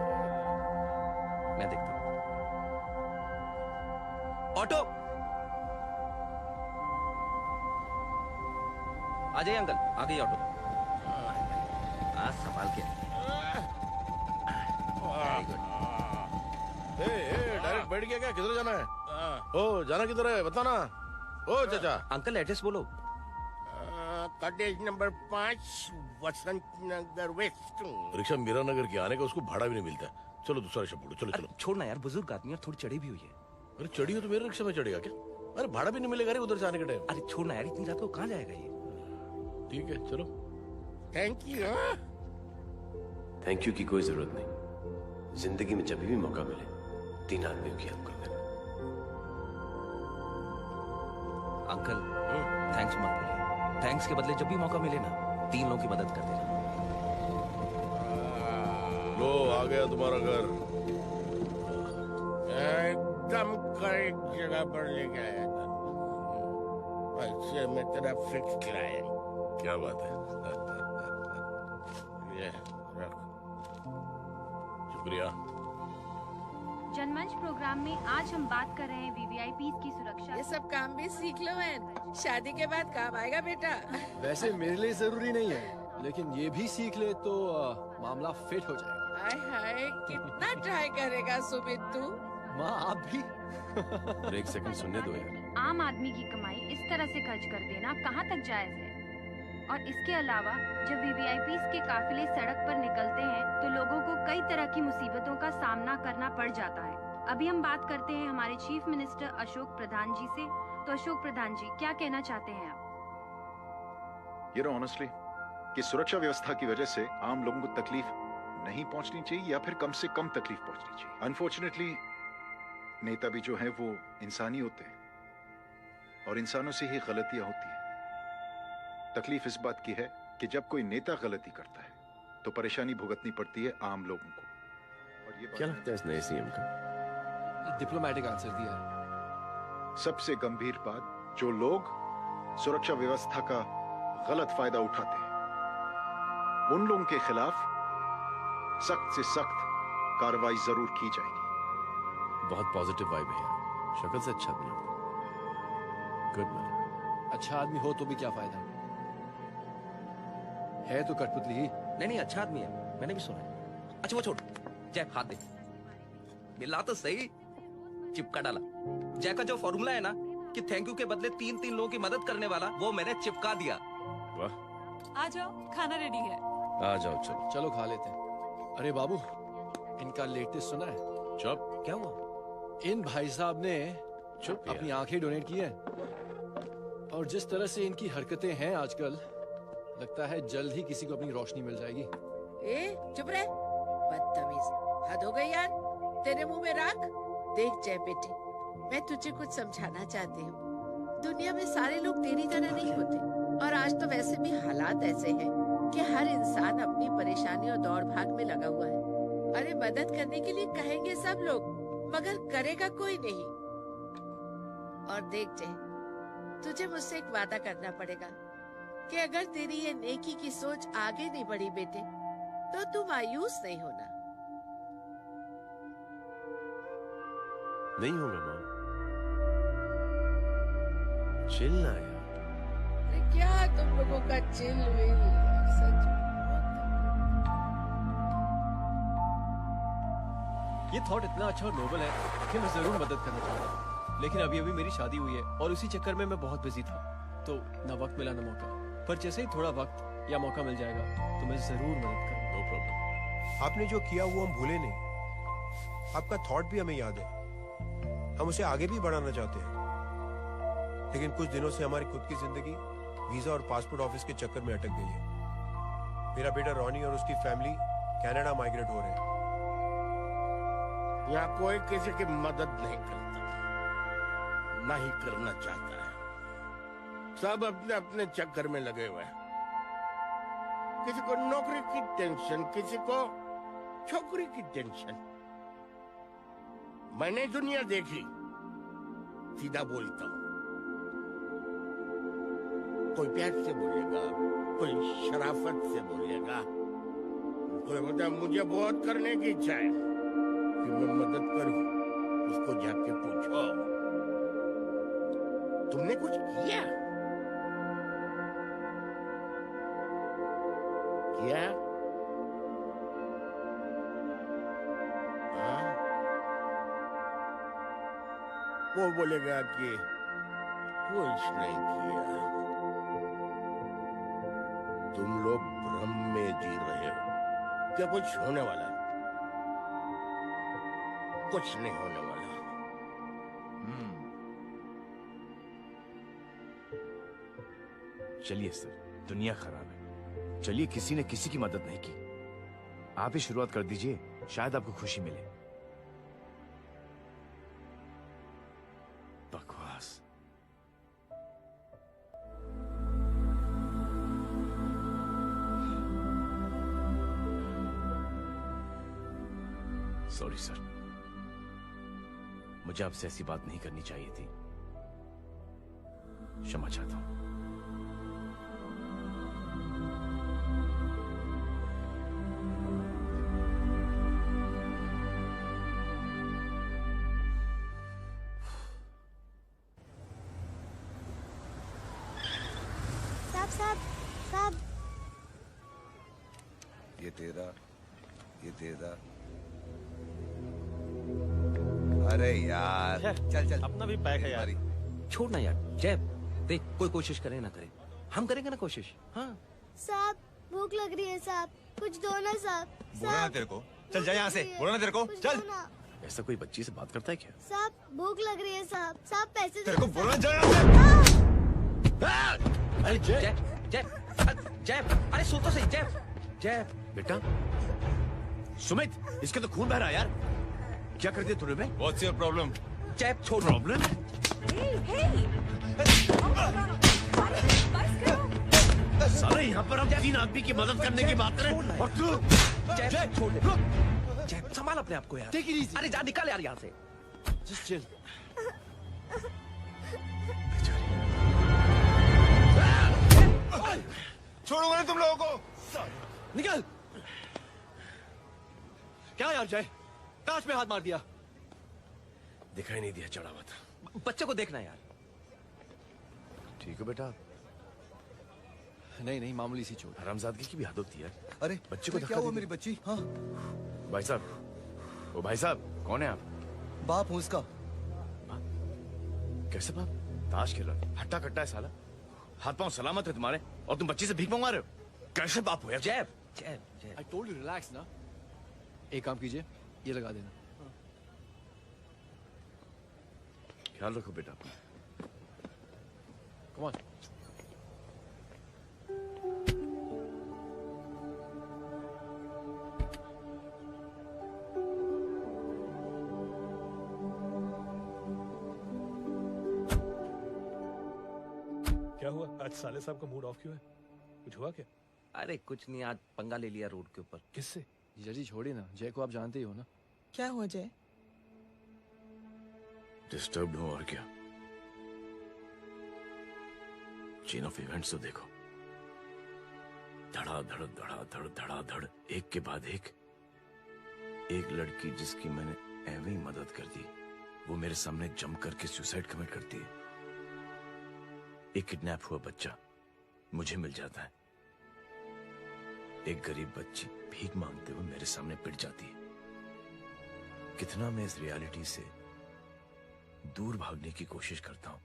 मैं देखता हूँ। ऑटो आ जाइए अंकल, आ गई ऑटो। हाँ संभाल के। Very good. डायरेक्ट बैठ गया क्या? किधर जाना है? ओ जाना किधर है बताना। ओ चाचा। अंकल एड्रेस बोलो। कॉटेज नंबर 5 वसंत नगर वेस्ट। रिक्शा मीरा नगर की आने का उसको भाड़ा भी नहीं मिलता। चलो दूसरा रिक्शा पकड़ो। चलो चलो। छोड़ना यार, बुजुर्ग आदमी और थोड़ी चढ़ी भी हुई है। अरे चढ़ी हो तो मेरे रिक्शा में चढ़ेगा क्या? अरे भाड़ा भी नहीं मिलेगा रे उधर से आने के टाइम। अरे छोड़ना यार, इतनी रात को कहाँ जाएगा ये? ठीक है चलो। Thank you. थैंक यू की कोई जरूरत नहीं। जिंदगी में जब भी मौका मिले 3 आदमियों की हेल्प कर देना। अंकल थैंक्स मत बोलिए। थैंक्स के बदले जब भी मौका मिले ना 3 लोगों की मदद कर देना। लो आ गया तुम्हारा घर। एकदम करेक्ट जगह पर लेके आया था। ऐसे में तेरा फिक्स क्लाइंट। क्या बात है। ये रख। शुक्रिया। जनमंच प्रोग्राम में आज हम बात कर रहे हैं वीवीआईपीज़ की सुरक्षा। ये सब काम भी सीख लो एन, शादी के बाद काम आएगा बेटा। वैसे मेरे लिए जरूरी नहीं है, लेकिन ये भी सीख ले तो मामला फिट हो जाएगा। हाय हाय, कितना ट्राई करेगा सुमित तू? माँ आप भी। और 1 सेकंड सुनने दो यार। आम आदमी की कमाई इस तरह से खर्च कर देना कहाँ तक जायज है? और इसके अलावा जब वीवीआईपीज़ के काफिले सड़क पर निकलते हैं तो लोगों को कई तरह की मुसीबतों का सामना करना पड़ जाता है। अभी हम बात करते हैं हमारे चीफ मिनिस्टर अशोक प्रधान जी से। तो अशोक प्रधान जी, क्या कहना चाहते हैं आप? You know honestly कि सुरक्षा व्यवस्था की वजह से आम लोगों को तकलीफ नहीं पहुंचनी चाहिए या फिर कम से कम तकलीफ पहुंचनी चाहिए। अनफॉर्चुनेटली नेता भी जो है वो इंसानी होते हैं और इंसानों से ही गलतियां होती हैं। तकलीफ इस बात की है कि जब कोई नेता गलती करता है तो परेशानी भुगतनी पड़ती है आम लोगों को। और ये क्या लगता है इस नए सीएम का? डिप्लोमेटिक आंसर दिया है। सबसे गंभीर बात, जो लोग सुरक्षा व्यवस्था का गलत फायदा उठाते हैं उन लोगों के खिलाफ सख्त से सख्त कार्रवाई जरूर की जाएगी। बहुत पॉजिटिव वाइब है यार। शक्ल से अच्छा आदमी हो। Good man. अच्छा आदमी हो तो भी क्या फायदा है तो कठपुतली ही। नहीं अच्छा आदमी है, मैंने भी सुना है। अच्छा वो छोड़, जय हाथ दे। मिला तो सही, चिपका डाला। जय का जो फॉर्मूला है ना कि थैंक यू के बदले 3 लोगों की मदद करने वाला, वो मैंने चिपका दिया। वाह। आ जाओ, खाना रेडी है। आ जाओ, चलो चलो खा लेते हैं। अरे बाबू, इनका लेटेस्ट सुना है? चुप। क्या हुआ? इन भाई साहब ने चुप अपनी आंखें डोनेट की है, और जिस तरह से इनकी हरकतें हैं आजकल, लगता है जल्द ही किसी को अपनी रोशनी मिल जाएगी। चुप रहे, बदतमीज। हद हो गई यार, तेरे मुंह में राख। देख जय बेटी, मैं तुझे कुछ समझाना चाहती हूँ। दुनिया में सारे लोग तेरी तरह नहीं होते, और आज तो वैसे भी हालात ऐसे हैं कि हर इंसान अपनी परेशानी और दौड़ भाग में लगा हुआ है। अरे मदद करने के लिए कहेंगे सब लोग, मगर करेगा कोई नहीं। और देख जय, तुझे मुझसे एक वादा करना पड़ेगा कि अगर तेरी ये नेकी की सोच आगे नहीं बढ़ी बेटे, तो तू मायूस नहीं होना। नहीं होगा माँ, चिल ना यार। अरे क्या तुम लोगों का चिल विल, सच। ये थॉट इतना अच्छा और नोबल है कि मैं जरूर मदद करना चाहूंगा, लेकिन अभी अभी मेरी शादी हुई है और उसी चक्कर में मैं बहुत बिजी था, तो ना वक्त मिला ना मौका। पर जैसे ही थोड़ा वक्त या मौका मिल जाएगा तो मैं जरूर मदद करूंगा। No problem. आपने जो किया वो हम भूले नहीं, आपका थॉट भी हमें याद है, हम उसे आगे भी बढ़ाना चाहते हैं, लेकिन कुछ दिनों से हमारी खुद की जिंदगी वीजा और पासपोर्ट ऑफिस के चक्कर में अटक गई है। मेरा बेटा रॉनी और उसकी फैमिली कनाडा माइग्रेट हो रहे हैं। यहाँ कोई किसी की मदद नहीं करता, ना ही करना चाहता है। सब अपने अपने चक्कर में लगे हुए हैं। किसी को नौकरी की टेंशन, किसी को छोकरी की टेंशन। मैंने दुनिया देखी, सीधा बोलता हूँ। कोई प्यार से बोलेगा, कोई शराफत से बोलेगा, कोई बोलता मुझे बहुत करने की इच्छा है कि मैं मदद करूं। उसको जाके पूछो, तुमने कुछ किया? किया? हाँ? वो बोलेगा कि कुछ नहीं किया। तुम लोग भ्रम में जी रहे हो क्या कुछ होने वाला है? कुछ नहीं होने वाला। चलिए सर, दुनिया खराब है, चलिए किसी ने किसी की मदद नहीं की, आप ही शुरुआत कर दीजिए, शायद आपको खुशी मिले। बकवास। सॉरी सर, मुझे आपसे ऐसी बात नहीं करनी चाहिए थी, क्षमा चाहता हूं। साहब, ये तेरा। अरे यार चल अपना भी पैक है यार। छोड़ ना यार जय, देख कोई कोशिश करे ना करे, हम करेंगे ना कोशिश। हाँ साहब भूख लग रही है साहब, कुछ दो ना साहब। बोला ना तेरे को, चल जा यहाँ से, बोला ना तेरे को, चल। ऐसा कोई बच्ची से बात करता है क्या? साहब भूख लग रही है साहब, पैसे तेरे को बोला जा यहाँ से। अरे जय जय जय, अरे सो तो सही जय। जय बेटा, सुमित, इसके तो खून बह रहा है यार, क्या कर दिया तूने? What's your problem? जय छोड़। प्रॉब्लम? साले यहाँ पर हम 3 आदमी की मदद करने की बात करें और तू जय छोड़ दे। जय संभाल अपने आप को यार। अरे जा निकल यार यहाँ से। Just chill. छोड़ूंगा ना तुम लोगों को। निकल। क्या यार जय, ताश में हाथ मार दिया। दिखाई नहीं दिया, चढ़ा हुआ था। बच्चे को देखना यार। ठीक हो बेटा? नहीं नहीं, मामूली सी चोट। हरामजादगी की भी हद होती है। अरे बच्चे को क्या हुआ मेरी बच्ची? हाँ भाई साहब, ओ भाई साहब, कौन है आप? बाप हूँ उसका। कैसे बाप? ताश खेल रहा, हट्टा कट्टा है साला। हाथ पांव सलामत है तुम्हारे और तुम बच्ची से भीख मंगवा रहे हो? कैसे बाप हो यार? जैब जैब जैब। I told you relax ना। एक काम कीजिए, ये लगा देना। ख्याल रखो बेटा। Come on। क्या हुआ आज साले साहब का मूड ऑफ क्यों है? कुछ हुआ क्या? अरे कुछ नहीं, आज पंगा ले लिया रोड के ऊपर। किससे? जीजा जी छोड़िए ना, जय को आप जानते ही हो ना। क्या हुआ जय? डिस्टर्ब्ड हो और क्या। चेन ऑफ इवेंट्स तो देखो, धड़ाधड़ धड़ाधड़ धड़ाधड़, एक के बाद एक लड़की जिसकी मैंने एवं ही मदद कर दी, वो मेरे सामने जम करके सुसाइड कमिट करती है। एक किडनैप हुआ बच्चा मुझे मिल जाता है। एक गरीब बच्ची भीख मांगते हुए मेरे सामने पिट जाती है। कितना मैं इस रियलिटी से दूर भागने की कोशिश करता हूं।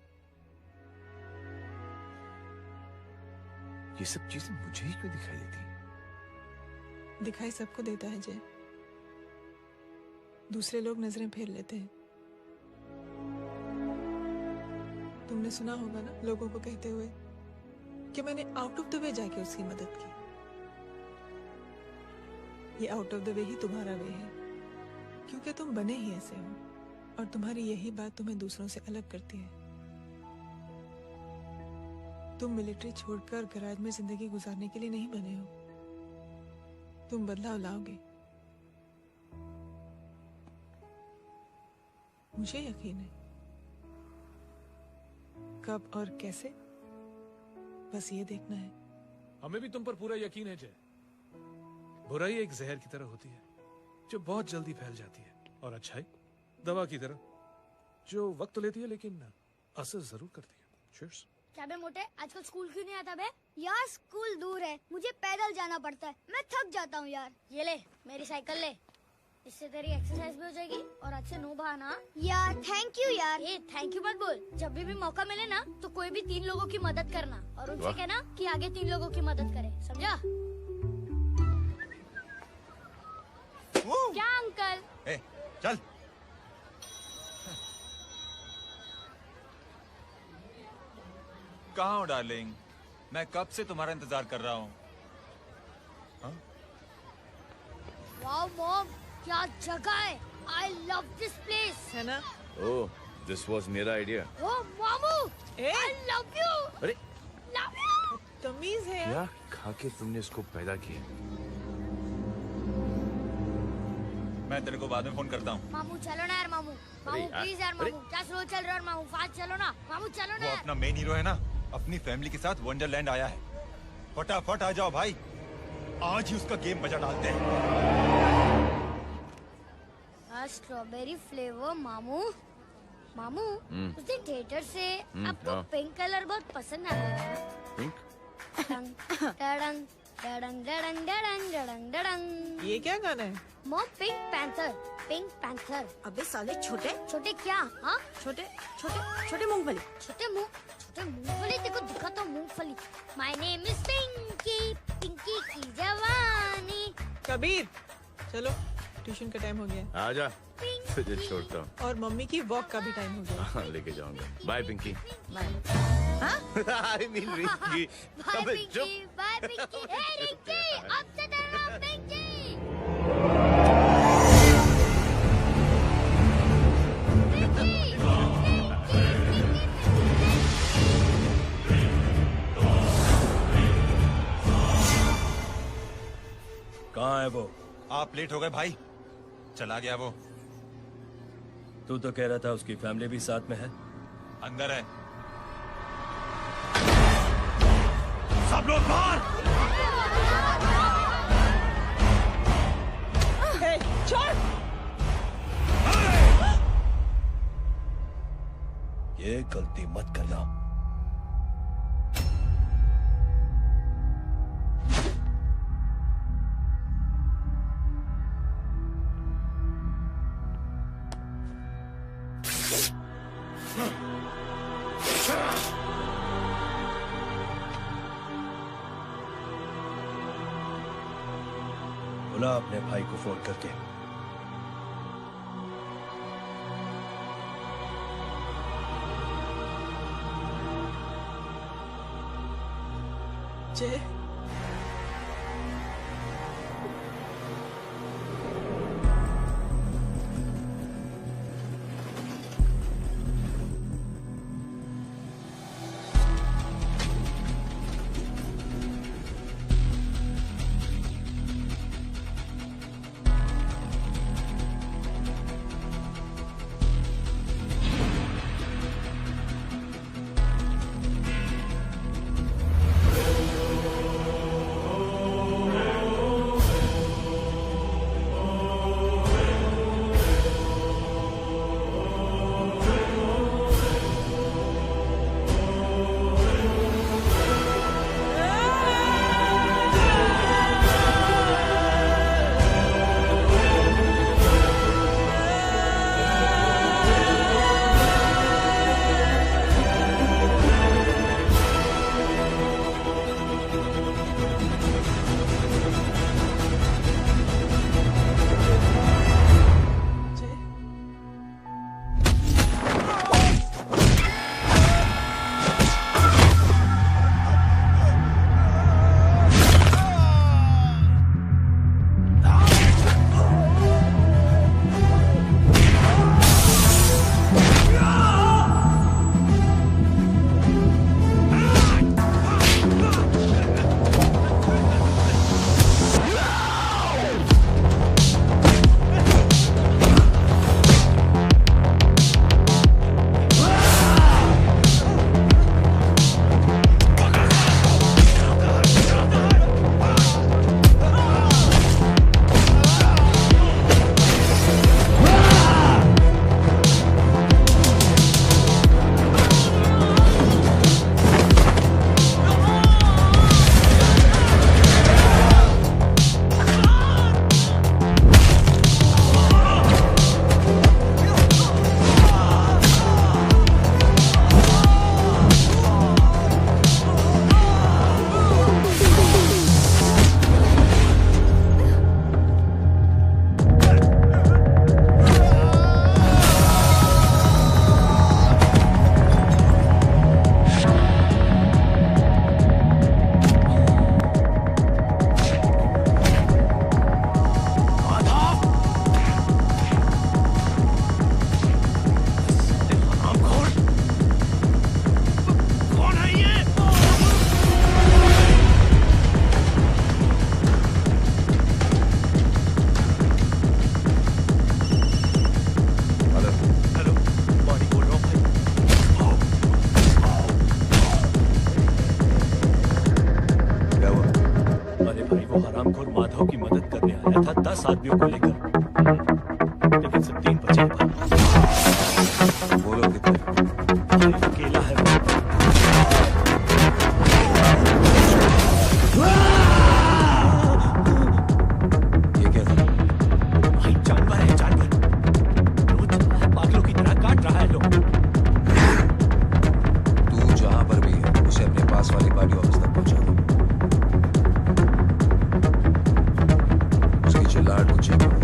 ये सब चीजें मुझे ही क्यों दिखाई देती हैं? दिखाई सबको देता है जय, दूसरे लोग नजरें फेर लेते हैं। तुमने सुना होगा ना लोगों को कहते हुए कि मैंने आउट ऑफ द वे जाके उसकी मदद की। ये आउट ऑफ द वे ही तुम्हारा वे है, क्योंकि तुम बने ही ऐसे हो और तुम्हारी यही बात तुम्हें दूसरों से अलग करती है। तुम मिलिट्री छोड़कर गैराज में जिंदगी गुजारने के लिए नहीं बने हो। तुम बदलाव लाओगे, मुझे यकीन है। कब और कैसे, बस ये देखना है। हमें भी तुम पर पूरा यकीन है जय। बुराई एक जहर की तरह होती है जो बहुत जल्दी फैल जाती है, और अच्छाई दवा की तरह जो वक्त तो लेती है लेकिन असर जरूर करती है। चीयर्स। क्या बे मोटे, आजकल स्कूल क्यों नहीं आता बे? यार स्कूल दूर है, मुझे पैदल जाना पड़ता है, मैं थक जाता हूँ यार। ये ले मेरी साइकिल ले, इससे तेरी एक्सरसाइज भी हो जाएगी और आज से नो बहाना। यार थैंक यू यार। ये थैंक यू मत बोल, जब भी मौका मिले ना तो कोई भी 3 लोगों की मदद करना और उनसे कहना कि आगे 3 लोगों की मदद करे, समझा? क्या अंकल? ए, चल। कहाँ हो डार्लिंग? मैं कब से तुम्हारा इंतजार कर रहा हूँ। वाओ मॉम, क्या जगह है। I love this place. है ना? ओह, दिस वाज मेरा आइडिया। ओ मामू, आई लव यू। अरे लव यू। तमीज है क्या खा के तुमने इसको पैदा किया? मैं तेरे को बाद में फोन करता हूँ। मामू चलो ना यार, मामू मामू प्लीज यार, मामू क्या स्लो चल रहा है मामू, फास्ट चलो ना मामू, चलो ना वो यार। अपना मेन हीरो है ना, अपनी फैमिली के साथ वंडरलैंड आया है। फटाफट आ जाओ भाई, आज ही उसका गेम बजा डालते हैं। स्ट्रॉबेरी फ्लेवर मामू। मामू उस दिन थिएटर से आपको हाँ। पिंक कलर बहुत पसंद आया था। पिंक? डडंग डडंग डडंग डडंग डडंग डडंग। ये क्या गाना है? Mom pink panther, pink panther. अबे साले छोटे छोटे क्या? हाँ छोटे छोटे छोटे मूंगफली। छोटे मूंगफली, देखो दिखा तो मूंगफली। My name is Pinky, Pinky की जवानी। कबीर चलो, ट्यूशन का टाइम हो गया। आजा, तुझे छोड़ता हूँ। और मम्मी की वॉक का भी टाइम हो गया। हाँ, लेके जाऊंगा। Bye Pinky. Bye I mean Rinki. अबे चुप। पिंकी, बाय पिंकी। हे रिंकी, अब से डरना पिंकी। कहाँ है वो? आप लेट हो गए भाई, चला गया वो। तू तो कह रहा था उसकी फैमिली भी साथ में है। अंदर है। सब लोग बाहर। छोड़। गलती मत करना। बुला अपने भाई को फोन करके। जय, था 10 आदमियों को लेकर, लेकिन सिर्फ 3 बचे। वो लोग कितने? अकेला है वो। ये क्या था? भाई जानवर है, जानवर। रोज पागलों की तरह काट रहा है लोग। तू जहां पर भी है उसे अपने पास वाले पार्टी ऑफिस तक पहुंचा दो। उसकी चिल्लाहट को चेक करो।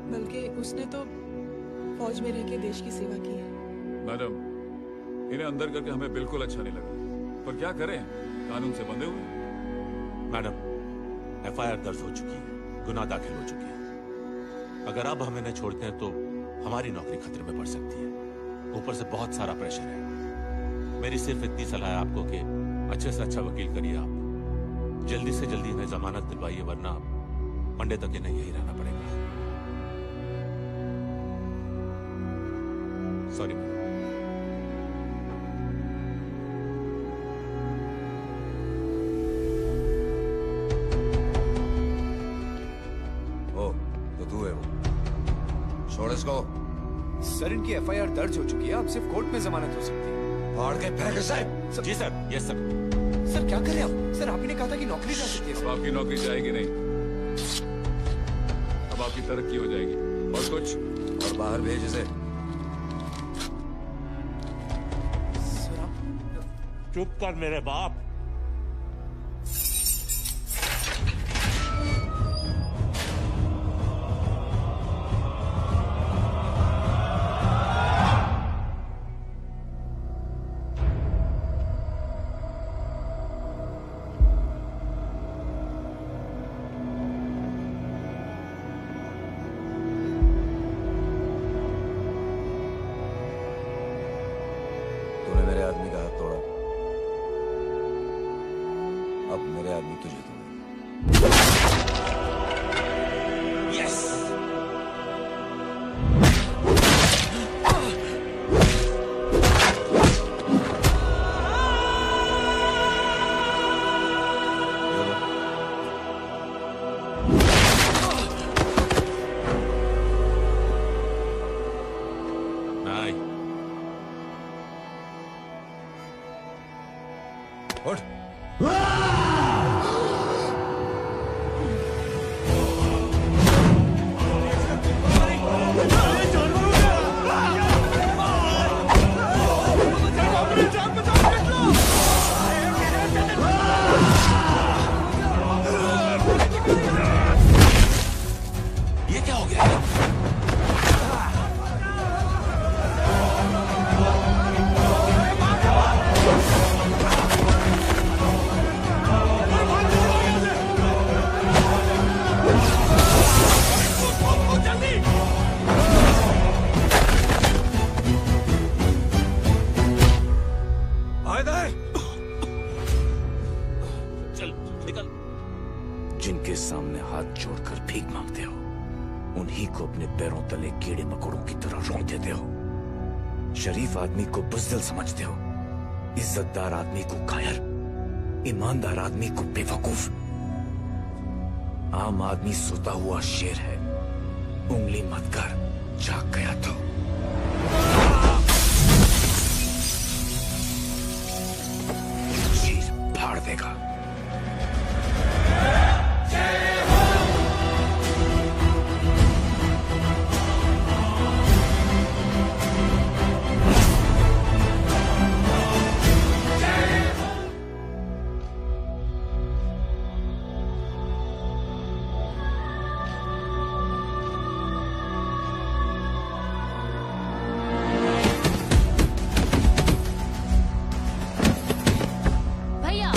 बल्कि उसने तो फौज में रह के देश की सेवा की है। मैडम, इन्हें अंदर करके हमें बिल्कुल अच्छा नहीं लगा, पर क्या करें, कानून से बंधे हुए हैं। मैडम, एफआईआर दर्ज हो चुकी है, गुनाह दाखिल हो चुकी है। अगर अब हम इन्हें छोड़ते हैं तो हमारी नौकरी खतरे में पड़ सकती है। ऊपर से बहुत सारा प्रेशर है। मेरी सिर्फ इतनी सलाह है आपको कि अच्छे से अच्छा वकील करिए आप। जल्दी से जल्दी इन्हें जमानत दिलवाइए, वरना मंडे तक इन्हें यही रहना पड़ेगा। Sorry madam. ओ, तो तू है वो। छोड़ इसको। सर, इनकी एफआईआर दर्ज हो चुकी है, अब सिर्फ कोर्ट में जमानत हो सकती है। फाड़ के फेंक इसे। जी सर, यस सर। सर क्या कर रहे हैं आप? सर, आप ही ने कहा था कि नौकरी जा सकती है। अब आपकी नौकरी जाएगी नहीं, अब आपकी तरक्की हो जाएगी। और कुछ? और बाहर भेज इसे। चुप कर मेरे बाप। तूने मेरे आदमी का हाथ तोड़ा, अब मेरे आदमी तुझे तोड़ेंगे। यस। नहीं। उठ। ये क्या हो गया? चल निकल। जिनके सामने हाथ जोड़कर भीख मांगते हो, उन्हीं को अपने पैरों तले कीड़े मकोड़ों की तरह रोक देते हो। शरीफ आदमी को बुज़दिल समझते हो, इज्जतदार आदमी को कायर, ईमानदार आदमी को बेवकूफ। आम आदमी सोता हुआ शेर है, उंगली मत कर, जाग गया तो। चीर फाड़ देगा। भैया,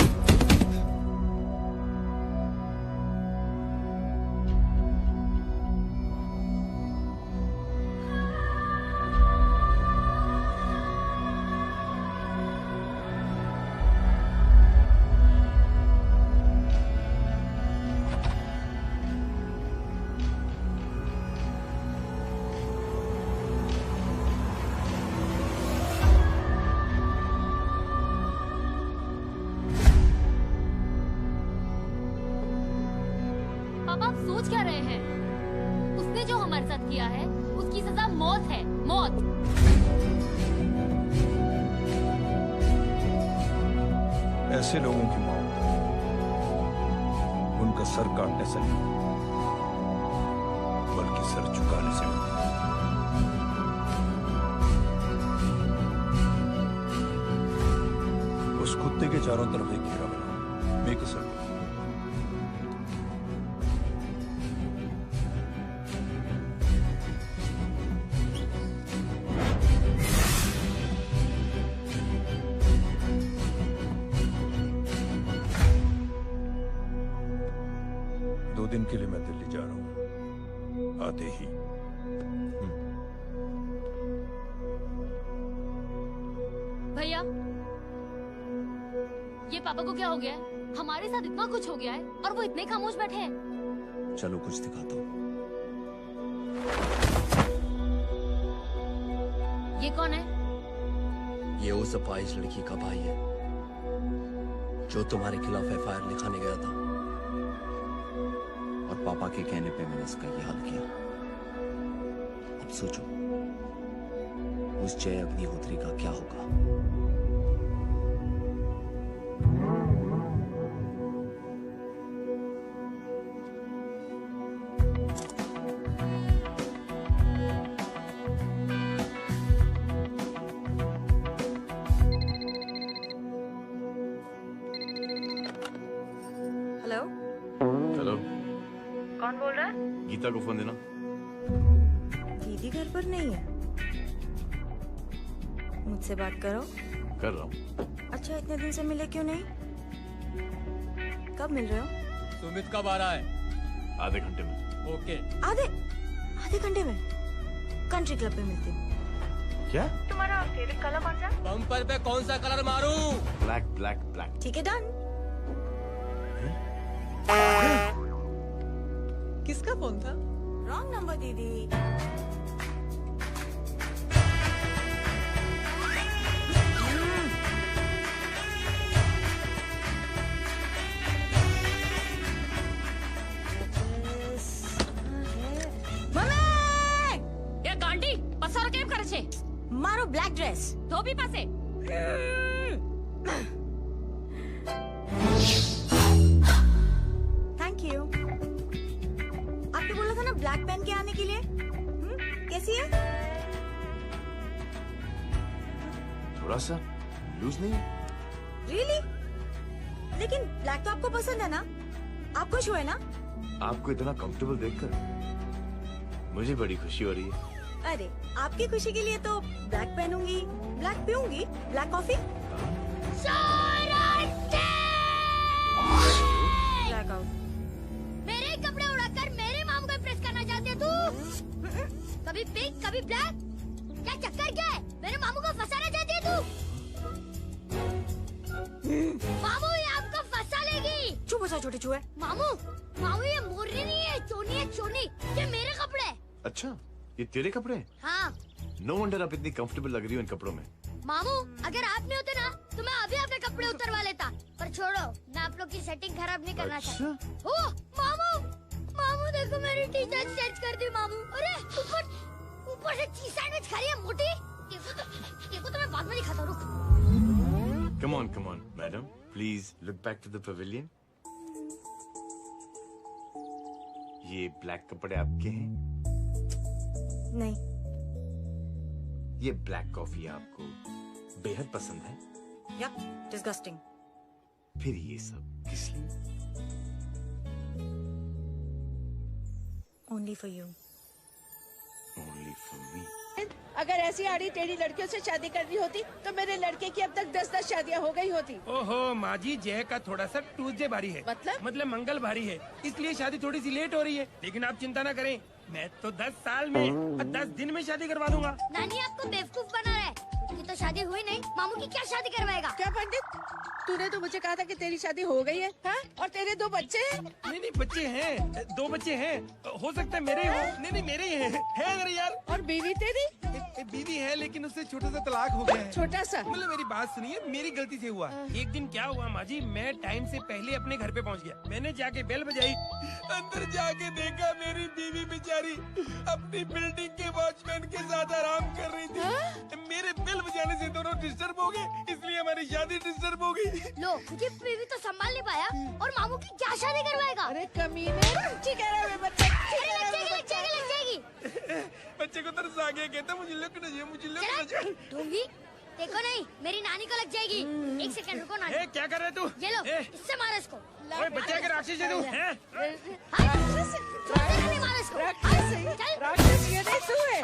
पापा आप सोच क्या रहे हैं? उसने जो हमारे साथ किया है, उसकी सजा मौत है, मौत। ऐसे लोगों की मौत उनका सर काटने से नहीं, बल्कि सर झुकाने से होती है। उस कुत्ते के चारों तरफ एक घेरा बना, मेक अ सर्कल। के लिए मैं दिल्ली जा रहा हूँ, आते ही। भैया, ये पापा को क्या हो गया है? हमारे साथ इतना कुछ हो गया है और वो इतने खामोश बैठे हैं। चलो कुछ दिखाता हूँ। ये कौन है? ये उस अपाहिज लड़की का भाई है जो तुम्हारे खिलाफ एफआईआर लिखाने गया था, और पापा के कहने पे मैंने इसका ये हाल किया। अब सोचो उस जय अग्निहोत्री का क्या होगा। हेलो, हेलो, कौन बोल रहा है? गीता को फोन देना। दीदी घर पर नहीं है। मुझसे बात करो। कर रहा हूँ। अच्छा, इतने दिन से मिले क्यों नहीं? कब मिल रहे हो? सुमित कब आ रहा है? आधे घंटे में। ओके। आधे घंटे में कंट्री क्लब पे मिलती हूँ। क्या? तुम्हारा फेवरेट कलर कौन सा? बम्पर पे कौन सा कलर मारूं? Black black black. ठीक है, डन। किसका फोन था? रॉन्ग नंबर दीदी। એ ગાંડી પસારો કેમ કરે છે? મારો બ્લેક ડ્રેસ ધોબી પાસે. Thank you. आपने बोला था ना ब्लैक पेन के आने के लिए। कैसी है? थोड़ा सा लूज नहीं? रियली? लेकिन ब्लैक तो आपको पसंद है ना? आप खुश हुए ना? आपको इतना कंफर्टेबल देखकर मुझे बड़ी खुशी हो रही है। अरे, आपकी खुशी के लिए तो ब्लैक पहनूंगी, ब्लैक पीऊंगी, ब्लैक कॉफी। Black out. मेरे कपड़े उड़ाकर मेरे मामू को प्रेस करना चाहती है तू? कभी पिंक कभी ब्लैक, क्या चक्कर क्या है? मेरे मामू को फंसाना चाहती है तू? मामू ये आपको फंसा लेगी। चुप हो जा छोटे चूहे। मामू मामू ये मोरनी नहीं है, चोनी है चोनी। ये मेरे कपड़े हैं। अच्छा, ये तेरे कपड़े हैं? हाँ नो वंडर आप इतनी कंफर्टेबल लग रही हो इन कपड़ों में। मामू, अगर आप नहीं होते ना तो मैं अभी अपने कपड़े उतरवा लेता। पर छोड़ो, मैं आप लोग की सेटिंग खराब नहीं करना चाहता। ओह मामू, मामू देखो मेरी टी शर्ट चेंज कर दी मामू। अरे ऊपर से चीज सैंडविच खा रही है मोटी। ये तो मैं बाद में दिखाता हूँ, रुक। Come on madam, please look back to the pavilion. ये ब्लैक कपड़े आपके हैं? नहीं। ये ब्लैक कॉफी आपको बेहद पसंद है? Yup, disgusting. फिर ये सब किस लिए? Only for you. Only for me. अगर ऐसी आड़ी टेढ़ी लड़कियों से शादी करनी होती तो मेरे लड़के की अब तक 10-10 शादियां हो गई होती। ओहो माँ जी, जय का थोड़ा सा ट्यूसडे भारी है। मतलब मंगल भारी है, इसलिए शादी थोड़ी सी लेट हो रही है। लेकिन आप चिंता ना करें, मैं तो 10 साल में और 10 दिन में शादी करवा दूंगा। नानी आपको बेवकूफ बना रहा है। उसकी तो शादी हुई नहीं, मामू की क्या शादी करवाएगा? क्या पंडित, तूने तो मुझे कहा था कि तेरी शादी हो गई है, हाँ? और तेरे 2 बच्चे हैं? नहीं बच्चे हैं, 2 बच्चे हैं। हो सकता है मेरे हो। नहीं मेरे ही हैं। है अगर यार। और बीवी तेरी? बीवी है, लेकिन उससे छोटा सा तलाक हो गया है। छोटा सा? मतलब मेरी बात सुनिए, मेरी गलती से हुआ। एक दिन क्या हुआ माँ जी, मैं टाइम से पहले अपने घर पे पहुँच गया। मैंने जाके बेल बजाई, अंदर जाके देखा मेरी बीवी बेचारी अपनी बिल्डिंग के वॉचमैन के साथ आराम कर रही थी। मेरे बेल बजाने से दोनों डिस्टर्ब हो गए, इसलिए हमारी शादी डिस्टर्ब हो गई। लो, तुझे बीवी तो संभाल नहीं पाया और मामू की क्या शादी करवाएगा? अरे कमीने, ठीक है रे बच्चे। लग जाएगी। बच्चे को तरस आ गया, कहता मुझे लगना चाहिए, मुझे लगना चाहिए। ढूंढी देखो नहीं, मेरी नानी को लग जाएगी। एक सेकंड रुको नानी। क्या कर रहे तू? ये लो, इससे मारो इसको। ओए बच्चे के राक्षस है तू, हैं? राक्षस ये नहीं तू है?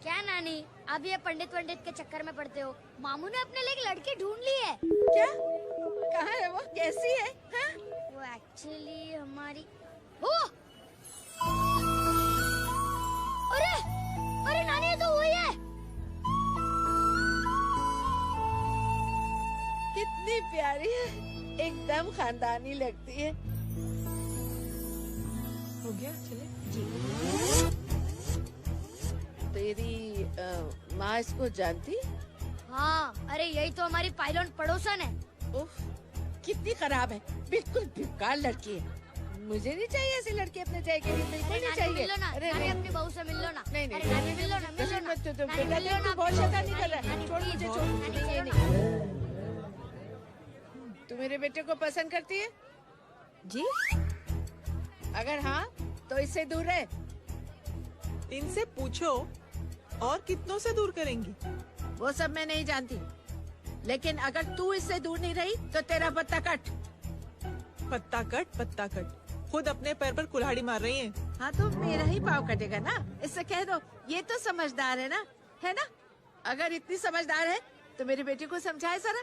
क्या नानी, अब ये पंडित के चक्कर में पड़ते हो? मामू ने अपने लिए एक लड़की ढूंढ ली है। क्या? कहाँ है वो? कैसी है? वो एक्चुअली हमारी वो अरे अरे नानी ये तो वही है। कितनी प्यारी है, एकदम खानदानी लगती है। हो गया, चले जी। तेरी माँ इसको जानती? हाँ, अरे यही तो हमारी पायलट पड़ोसन है। उफ, कितनी खराब है, बिल्कुल बेकार लड़की है। मुझे नहीं चाहिए ऐसी लड़की अपने चाय के लिए, बिल्कुल नहीं चाहिए। मिल लो ना, अरे नानी नहीं, अपनी बहू से मिल लो ना। नहीं नहीं, अरे नानी मिल लो ना, मिल लो ना। मत तो नानी बेटा मिल लो तू ना, बहुत please। शैतानी कर रहा है। नानी, छोड़ please, मुझे, छोड़ नानी, मुझे नहीं। तू मेरे बेटे को पसंद करती है? जी। अगर हाँ तो इससे दूर रहे। इनसे पूछो और कितनों से दूर करेंगी? वो सब मैं नहीं जानती, लेकिन अगर तू इससे दूर नहीं रही तो तेरा पत्ता कट। पत्ता कट, पत्ता कट। खुद अपने पैर पर कुल्हाड़ी मार रही हैं। हाँ तो मेरा ही पाँव कटेगा ना, इससे कह दो। ये तो समझदार है ना? अगर इतनी समझदार है तो मेरी बेटी को समझाए जरा।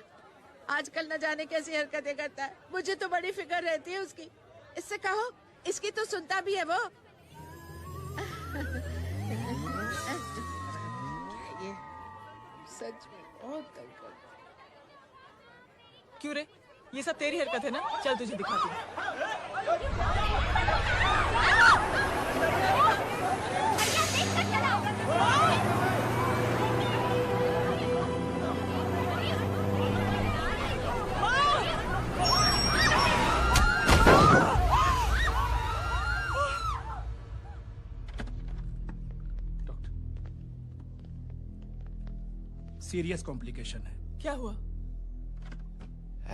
आजकल न जाने कैसी हरकतें करता है, मुझे तो बड़ी फिक्र रहती है उसकी। इससे कहो, इसकी तो सुनता भी है वो। ये सच में बहुत तंग करता है। क्यों रे, ये सब तेरी हरकत है ना? चल तुझे दिखाती हूँ। सीरियस कॉम्प्लिकेशन है। क्या हुआ?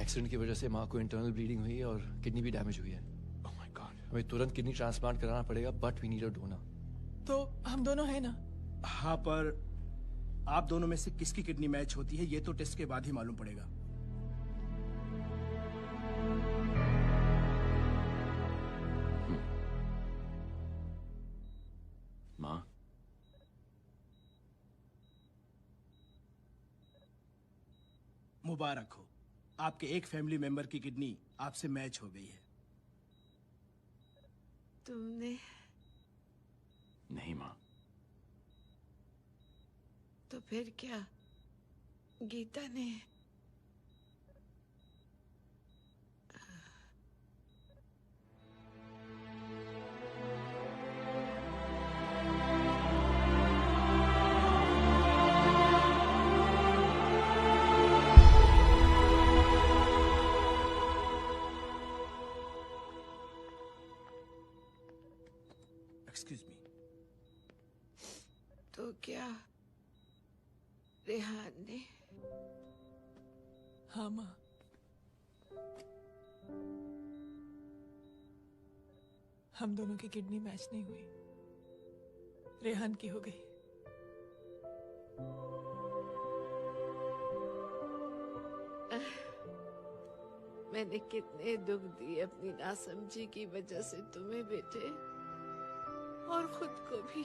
एक्सीडेंट की वजह से माँ को इंटरनल ब्लीडिंग हुई है और किडनी भी डैमेज हुई है। Oh my god. हमें तुरंत किडनी ट्रांसप्लांट कराना पड़ेगा, but we need a donor. तो हम दोनों हैं ना? हाँ, पर आप दोनों में से किसकी किडनी मैच होती है ये तो टेस्ट के बाद ही मालूम पड़ेगा। माँ, मुबारक हो, आपके एक फैमिली मेंबर की किडनी आपसे मैच हो गई है। तुमने? नहीं माँ। तो फिर क्या? गीता ने? Excuse me. तो क्या रेहान ने? हाँ माँ। हम दोनों की किडनी मैच नहीं हुई, रेहान की हो गई। मैंने कितने दुख दिए अपनी नासमझी की वजह से तुम्हें बेटे, और खुद को भी।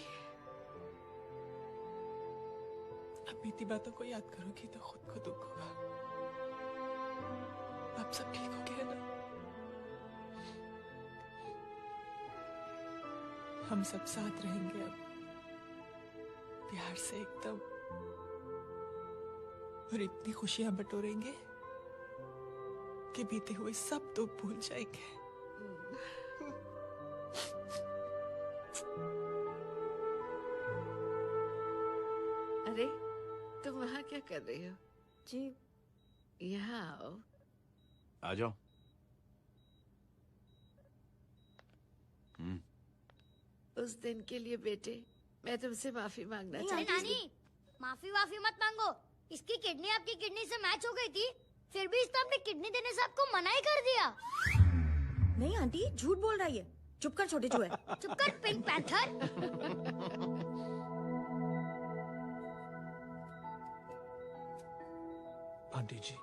अब बीती बातों को याद करोगी तो खुद को दुख होगा। अब सब ठीक हो गया ना? हम सब साथ रहेंगे अब, प्यार से एकदम, और इतनी खुशियां बटोरेंगे कि बीते हुए सब दुख भूल जाएंगे। अरे तुम वहाँ क्या कर रही हो? जी यहाँ आओ। आ जाओ। उस दिन के लिए बेटे मैं तुमसे माफी मांगना अरे चाहती नानी, माफी वाफी मत मांगो। इसकी किडनी आपकी किडनी से मैच हो गई थी, फिर भी इसने अपनी किडनी देने से आपको मना ही कर दिया। नहीं आंटी, झूठ बोल रही है। चुप कर छोटे चूहे। चुप कर पिंक पैंथर। आंटी जी,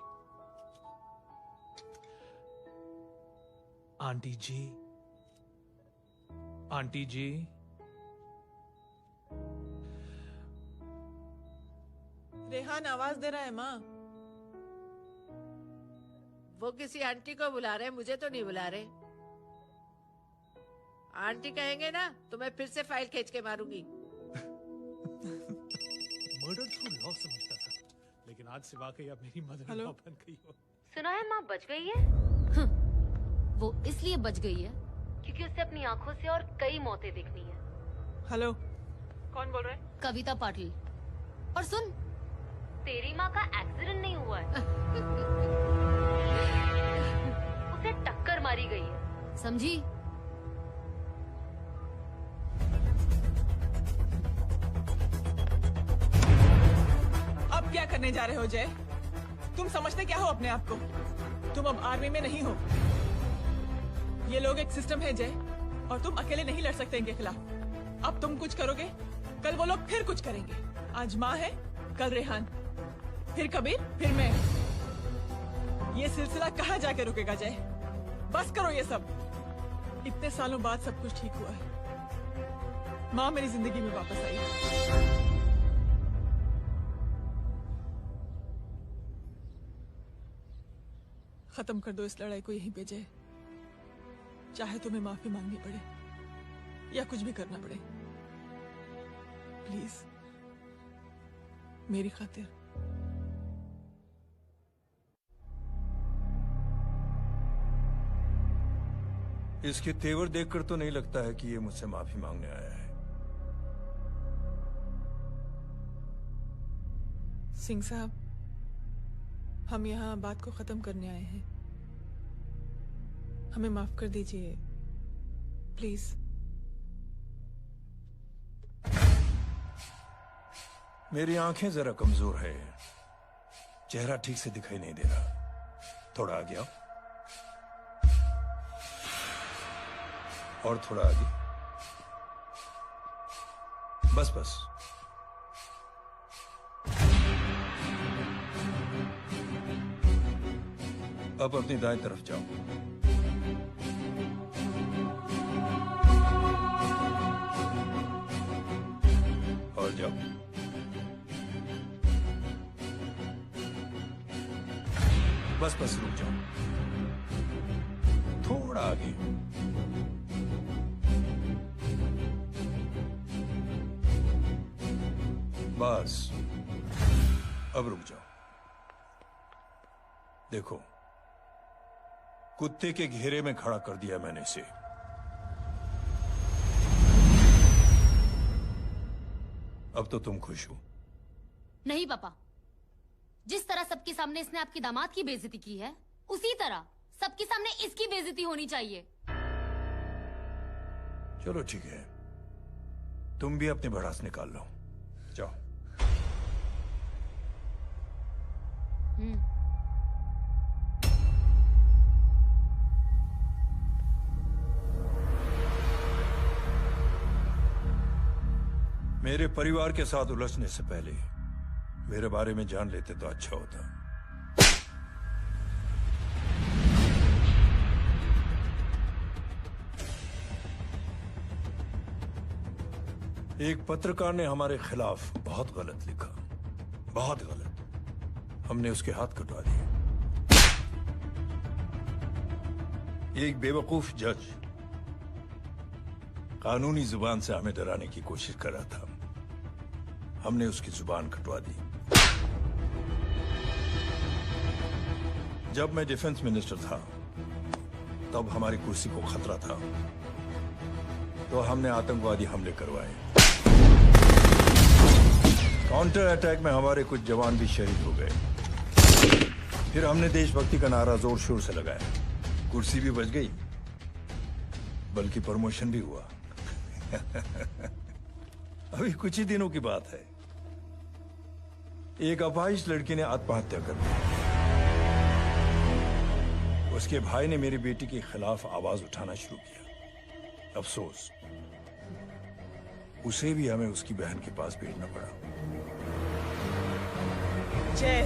आंटी जी, आंटी जी। रेहान आवाज दे रहा है माँ। वो किसी आंटी को बुला रहे, मुझे तो नहीं बुला रहे। आंटी कहेंगे ना तो मैं फिर से फाइल खींच के मारूंगी। मर्डर थ्रू लॉ समझता था, लेकिन आज से वाकई अब मेरी मदर लॉ बन गई हो। सुना है माँ बच गई है। वो इसलिए बच गई है क्योंकि उसे अपनी आंखों से और कई मौतें देखनी है। हेलो, कौन बोल रहे हैं? कविता पाटिल। और सुन, तेरी माँ का एक्सीडेंट नहीं हुआ है, उसे टक्कर मारी गई है, समझी? अब क्या करने जा रहे हो जय? तुम समझते क्या हो अपने आप को? तुम अब आर्मी में नहीं हो। ये लोग एक सिस्टम है जय, और तुम अकेले नहीं लड़ सकते इनके खिलाफ। अब तुम कुछ करोगे, कल वो लोग फिर कुछ करेंगे। आज माँ है, कल रेहान, फिर कबीर, फिर मैं। ये सिलसिला कहाँ जाके रुकेगा जय? बस करो ये सब। इतने सालों बाद सब कुछ ठीक हुआ है। माँ मेरी जिंदगी में वापस आई। खत्म कर दो इस लड़ाई को यहीं पे जय। चाहे तुम्हें माफी मांगनी पड़े या कुछ भी करना पड़े, प्लीज मेरी खातिर। इसके तेवर देखकर तो नहीं लगता है कि ये मुझसे माफी मांगने आया है। सिंह साहब, हम यहाँ बात को खत्म करने आए हैं। हमें माफ कर दीजिए प्लीज। मेरी आंखें जरा कमजोर है, चेहरा ठीक से दिखाई नहीं दे रहा। थोड़ा आगे आओ, और थोड़ा आगे। बस बस। अब अपनी दाएं तरफ जाओ। और जाओ। बस बस रुक जाओ, थोड़ा आगे। बस अब रुक जाओ। देखो, कुत्ते के घेरे में खड़ा कर दिया मैंने इसे। अब तो तुम खुश हो? नहीं पापा, जिस तरह सबके सामने इसने आपकी दामाद की बेइज्जती की है, उसी तरह सबके सामने इसकी बेइज्जती होनी चाहिए। चलो ठीक है, तुम भी अपनी भड़ास निकाल लो। जाओ। मेरे परिवार के साथ उलझने से पहले मेरे बारे में जान लेते तो अच्छा होता। एक पत्रकार ने हमारे खिलाफ बहुत गलत लिखा, बहुत गलत। हमने उसके हाथ कटवा दिए। एक बेवकूफ जज कानूनी जुबान से हमें डराने की कोशिश कर रहा था। हमने उसकी जुबान कटवा दी। जब मैं डिफेंस मिनिस्टर था, तब हमारी कुर्सी को खतरा था, तो हमने आतंकवादी हमले करवाए। काउंटर अटैक में हमारे कुछ जवान भी शहीद हो गए। फिर हमने देशभक्ति का नारा जोर शोर से लगाया। कुर्सी भी बच गई, बल्कि प्रमोशन भी हुआ। अभी कुछ ही दिनों की बात है, एक अपाहिज लड़की ने आत्महत्या कर दी। उसके भाई ने मेरी बेटी के खिलाफ आवाज उठाना शुरू किया। अफसोस, उसे भी हमें उसकी बहन के पास भेजना पड़ा। जय,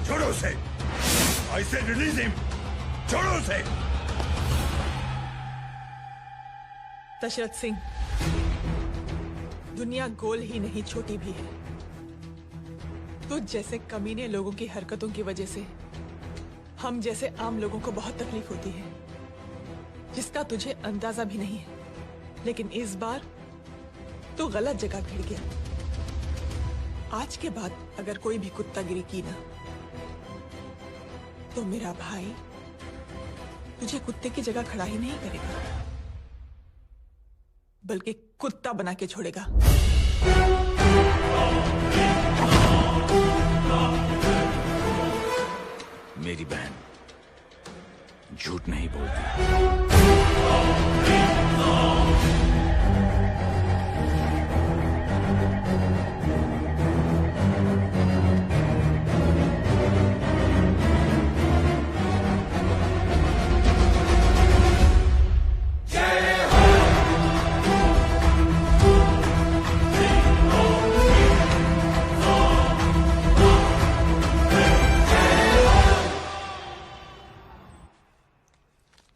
छोड़ो उसे। I said release him. छोड़ो उसे। दशरथ सिंह, दुनिया गोल ही नहीं छोटी भी है। तुझ जैसे कमीने लोगों की हरकतों की वजह से हम जैसे आम लोगों को बहुत तकलीफ होती है, जिसका तुझे अंदाजा भी नहीं है। लेकिन इस बार तू गलत जगह भिड़ गया। आज के बाद अगर कोई भी कुत्तागिरी की ना, तो मेरा भाई तुझे कुत्ते की जगह खड़ा ही नहीं करेगा, बल्कि कुत्ता बना के छोड़ेगा। मेरी बहन झूठ नहीं बोलती।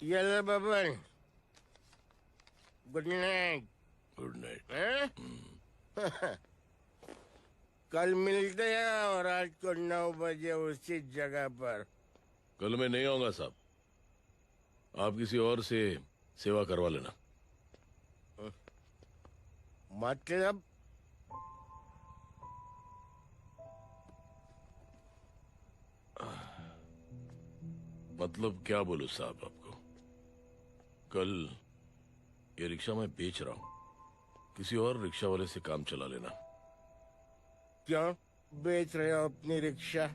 Yellow bubble. Good night. Good night. कल मिलते हैं और आज को 9 बजे उसी जगह पर। कल मैं नहीं आऊंगा साहब, आप किसी और से सेवा करवा लेना। मतलब क्या बोलूं साहब आपको। कल ये रिक्शा मैं बेच रहा हूं, किसी और रिक्शा वाले से काम चला लेना। क्यों बेच रहे हो अपनी रिक्शा?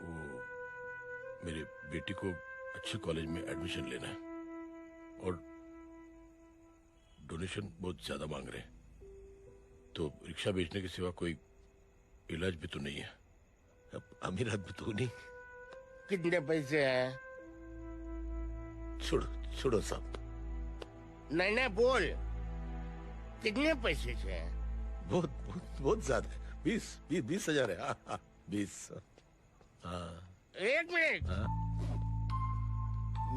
वो मेरे बेटी को अच्छे कॉलेज में एडमिशन लेना है और डोनेशन बहुत ज्यादा मांग रहे हैं, तो रिक्शा बेचने के सिवा कोई इलाज भी तो नहीं है। अब अमीर आदमी तो नहीं। कितने पैसे हैं? छोड़ो साहब। नहीं बोल, कितने पैसे से हैं? बहुत ज्यादा है। 20,000 है। हाँ 20। हाँ 1 मिनट।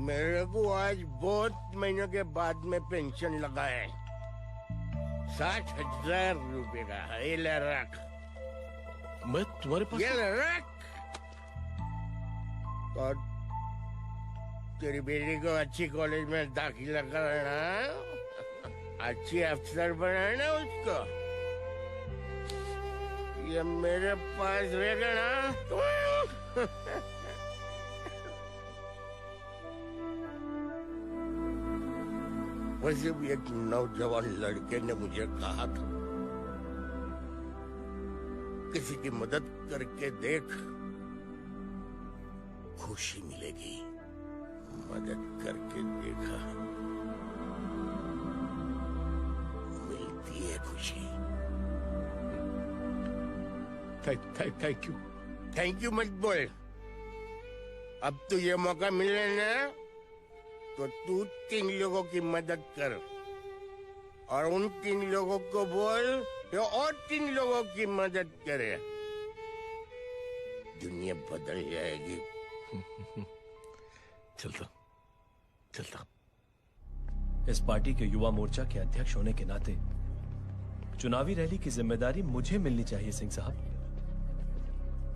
मेरे को आज बहुत महीनों के बाद में पेंशन लगा है। 60,000 रुपए का। ये ले रख। मैं तुम्हारे पास? ये ले रख। और तेरी बेटी को अच्छी कॉलेज में दाखिला कराना, अच्छी अफसर बनाना उसको। ये मेरे पास रहेगा ना। वैसे भी एक नौजवान लड़के ने मुझे कहा था, किसी की मदद करके देख, खुशी मिलेगी। मदद करके देखा, मिलती है खुशी। Thank you. थैंक यू मत बोल। अब तो ये मौका मिले ना, तो तू 3 लोगों की मदद कर और उन 3 लोगों को बोल जो और 3 लोगों की मदद करे। दुनिया बदल जाएगी। चलता। इस पार्टी के युवा मोर्चा के अध्यक्ष होने के नाते चुनावी रैली की जिम्मेदारी मुझे मिलनी चाहिए सिंह साहब,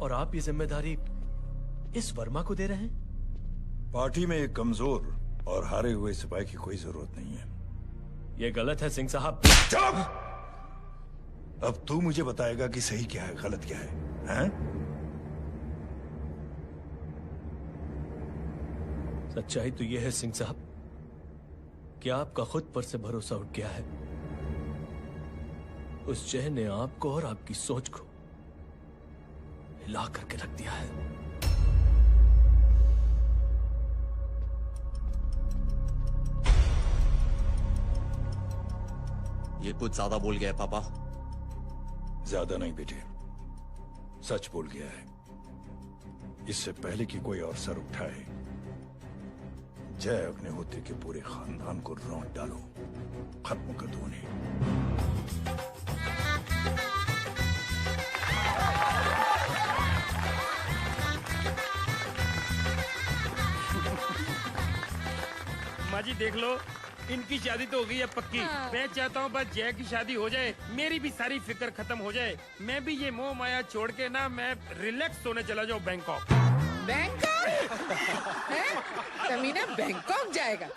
और आप ये जिम्मेदारी इस वर्मा को दे रहे हैं। पार्टी में एक कमजोर और हारे हुए सिपाही की कोई जरूरत नहीं है। ये गलत है सिंह साहब। चुप! अब तू मुझे बताएगा कि सही क्या है, गलत क्या है, हैं? सच्चाई तो यह है सिंह साहब कि आपका खुद पर से भरोसा उठ गया है। उस जय ने आपको और आपकी सोच को हिला करके रख दिया है। ये कुछ ज्यादा बोल गया है पापा। ज्यादा नहीं बेटे, सच बोल गया है। इससे पहले कि कोई और सर उठाए, जय अग्निहोत्री के पूरे खानदान को रौंद डालो, खत्म कर दो उन्हें। देख लो, इनकी शादी तो हो गई है पक्की। मैं चाहता हूँ बस जय की शादी हो जाए, मेरी भी सारी फिक्र खत्म हो जाए, मैं भी ये मोह माया छोड़ के ना मैं रिलैक्स होने चला जाऊँ बैंकॉक। बैंकॉक? कमीना बैंकॉक जाएगा?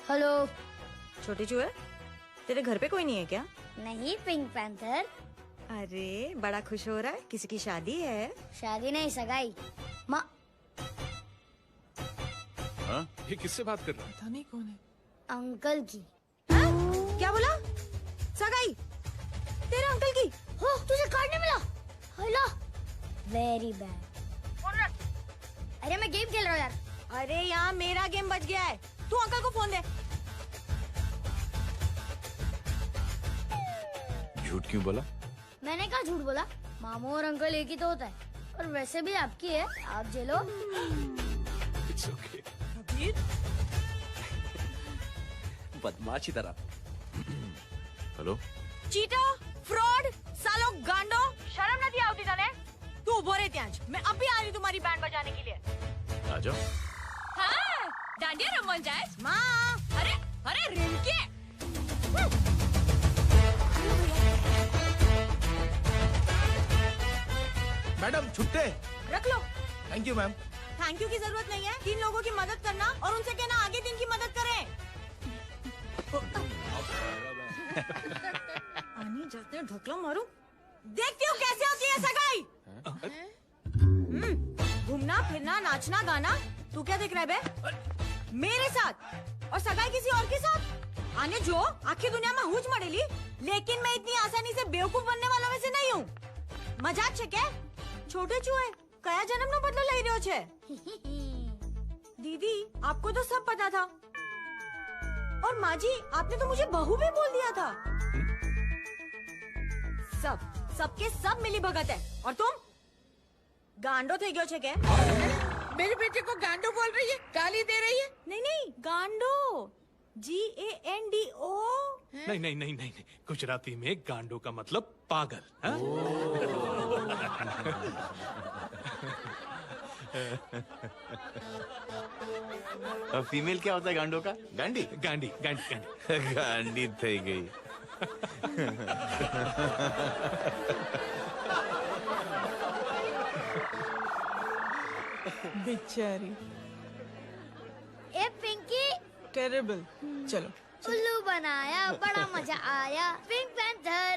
हेलो। छोटे चूहे, तेरे घर पे कोई नहीं है क्या? नहीं, पिंक पैंथर। अरे बड़ा खुश हो रहा है, किसी की शादी है? शादी नहीं, सगाई। माँ हाँ? ये किससे बात कर रहा है? पता नहीं कौन है। अंकल की। क्या बोला? सगाई? तेरे अंकल की? हो, तुझे कार्ड नहीं मिला? Hello, very bad. अरे मैं गेम खेल रहा हूँ यार। अरे यहाँ मेरा गेम बच गया है, तू अंकल को फोन दे। झूठ क्यों बोला? मैंने कहा झूठ बोला? मामू और अंकल एक ही तो होता है, और वैसे भी आपकी है, आप झेलो। It's okay. बदमाशी तरह। हेलो, चीटा, फ्रॉड, सालो गांडो, शर्म नहीं आती तने? तू उभो रे ત્યાં જ, मैं अभी आ रही तुम्हारी बैंड बजाने के लिए। आ जाओ। हाँ, डांडिया रमन जाए। माँ, अरे अरे रिंकी। मैडम छुट्टे। रख लो। Thank you ma'am. Thank you की जरूरत नहीं है, 3 लोगों की मदद करना और उनसे कहना आगे दिन की मदद करें। आने जाते हैं ढोकला मारूं। देखती हो कैसे होती है सगाई? घूमना फिरना नाचना गाना, तू क्या देख रहा है बे? मेरे साथ और सगाई किसी और के साथ? आने जो आखिर दुनिया में हुज मड़ेली, लेकिन मैं इतनी आसानी से बेवकूफ बनने वाला वैसे नहीं हूँ। मजाक छे क्या? छोटे चूहे कया जन्म नो बदलो लई रह्यो छे? दीदी आपको तो सब पता था, और माँ जी आपने तो मुझे बहू भी बोल दिया था। सबके सब मिली भगत है, और तुम गांडो थे गयो छे क्या? मेरे बेटे को गांडो बोल रही है, गाली दे रही है? नहीं गांडो, GANDO। नहीं, गुजराती में गांडो का मतलब पागल। हाँ? फीमेल क्या होता है गांडो का? गांडी। गांडी। गांडी थई गई। बेचारी। ए पिंकी। टेरेबल। चलो। उल्लू बनाया, बड़ा मजा आया। Pink panther.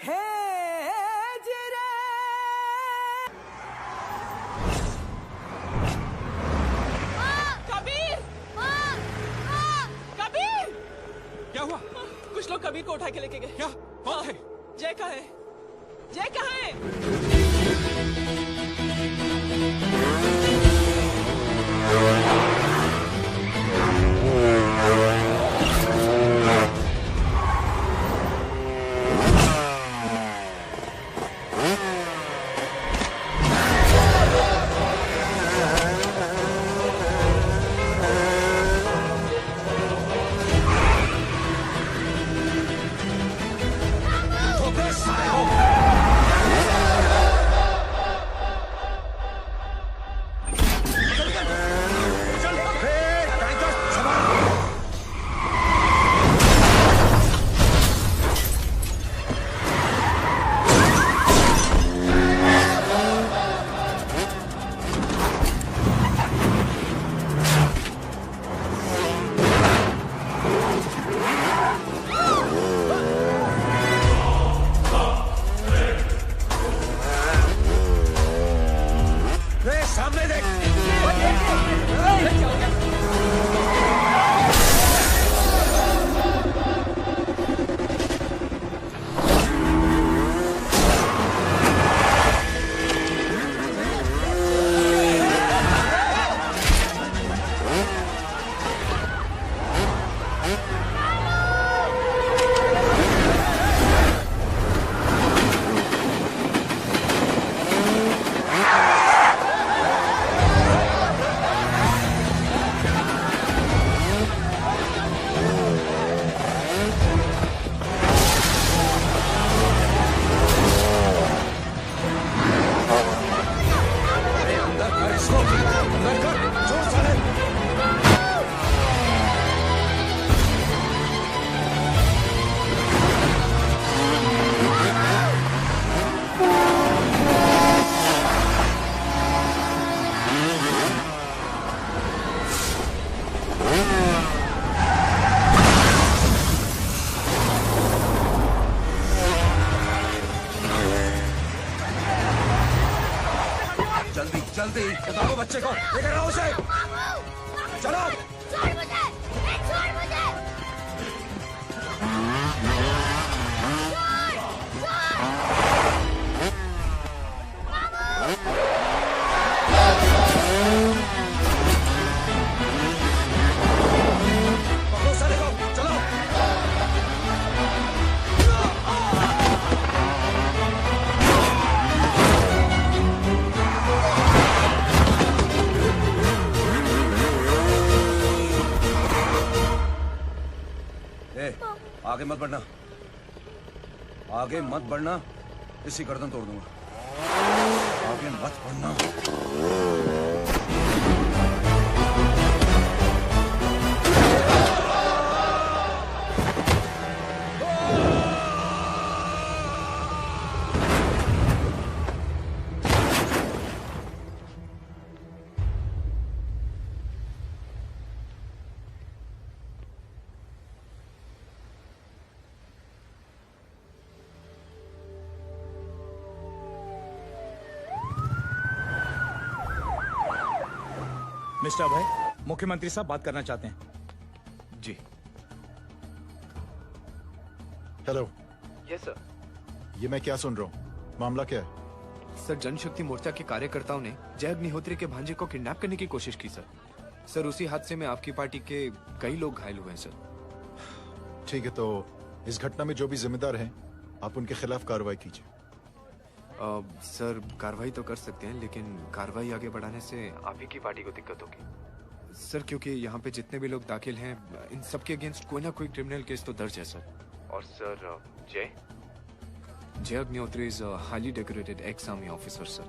कबीर! कबीर! क्या हुआ? कुछ लोग कबीर को उठा के लेके गए। क्या? कौन है? जय कहाँ है? जय कहाँ है? बताओ बच्चे को, लेकर आओ उसे। चलो। छोड़ मुझे, छोड़ मुझे। पकड़ो साले को, चलो। आगे मत बढ़ना, आगे मत बढ़ना, इसी गर्दन तोड़ दूंगा। आगे मत बढ़ना। मिस्टर अभय, मुख्यमंत्री साहब बात करना चाहते हैं। जी। हेलो। Yes sir. ये मैं क्या सुन रहा हूँ? मामला क्या है? सर, जनशक्ति मोर्चा के कार्यकर्ताओं ने जय अग्निहोत्री के भांजे को किडनैप करने की कोशिश की सर। सर, उसी हादसे में आपकी पार्टी के कई लोग घायल हुए हैं सर। ठीक है, तो इस घटना में जो भी जिम्मेदार हैं, आप उनके खिलाफ कार्रवाई कीजिए। सर, कार्रवाई तो कर सकते हैं, लेकिन कार्रवाई आगे बढ़ाने से आप ही की पार्टी को दिक्कत होगी सर, क्योंकि यहाँ पे जितने भी लोग दाखिल हैं, इन सब के अगेंस्ट कोई ना कोई क्रिमिनल केस तो दर्ज है सर। और सर, जय Agnihotri is highly decorated ex army officer sir.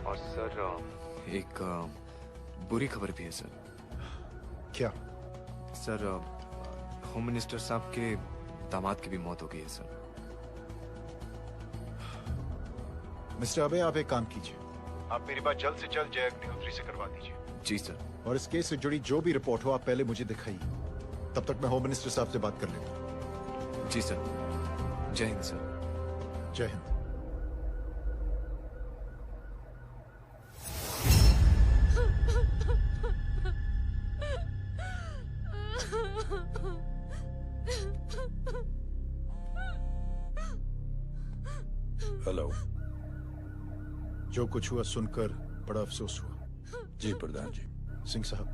और सर, एक बुरी खबर भी है सर। क्या? सर, होम मिनिस्टर साहब के दामाद की भी मौत हो गई है सर। मिस्टर अबे, आप एक काम कीजिए, आप मेरी बात जल्द से जल्द जय अग्निहोत्री से करवा दीजिए। जी सर। और इस केस से जुड़ी जो भी रिपोर्ट हो, आप पहले मुझे दिखाइए, तब तक मैं होम मिनिस्टर साहब से बात कर लेता हूँ। जी सर। जय हिंद सर। जय हिंद। हेलो। जो कुछ हुआ सुनकर बड़ा अफसोस हुआ। जी प्रधान जी। सिंह साहब,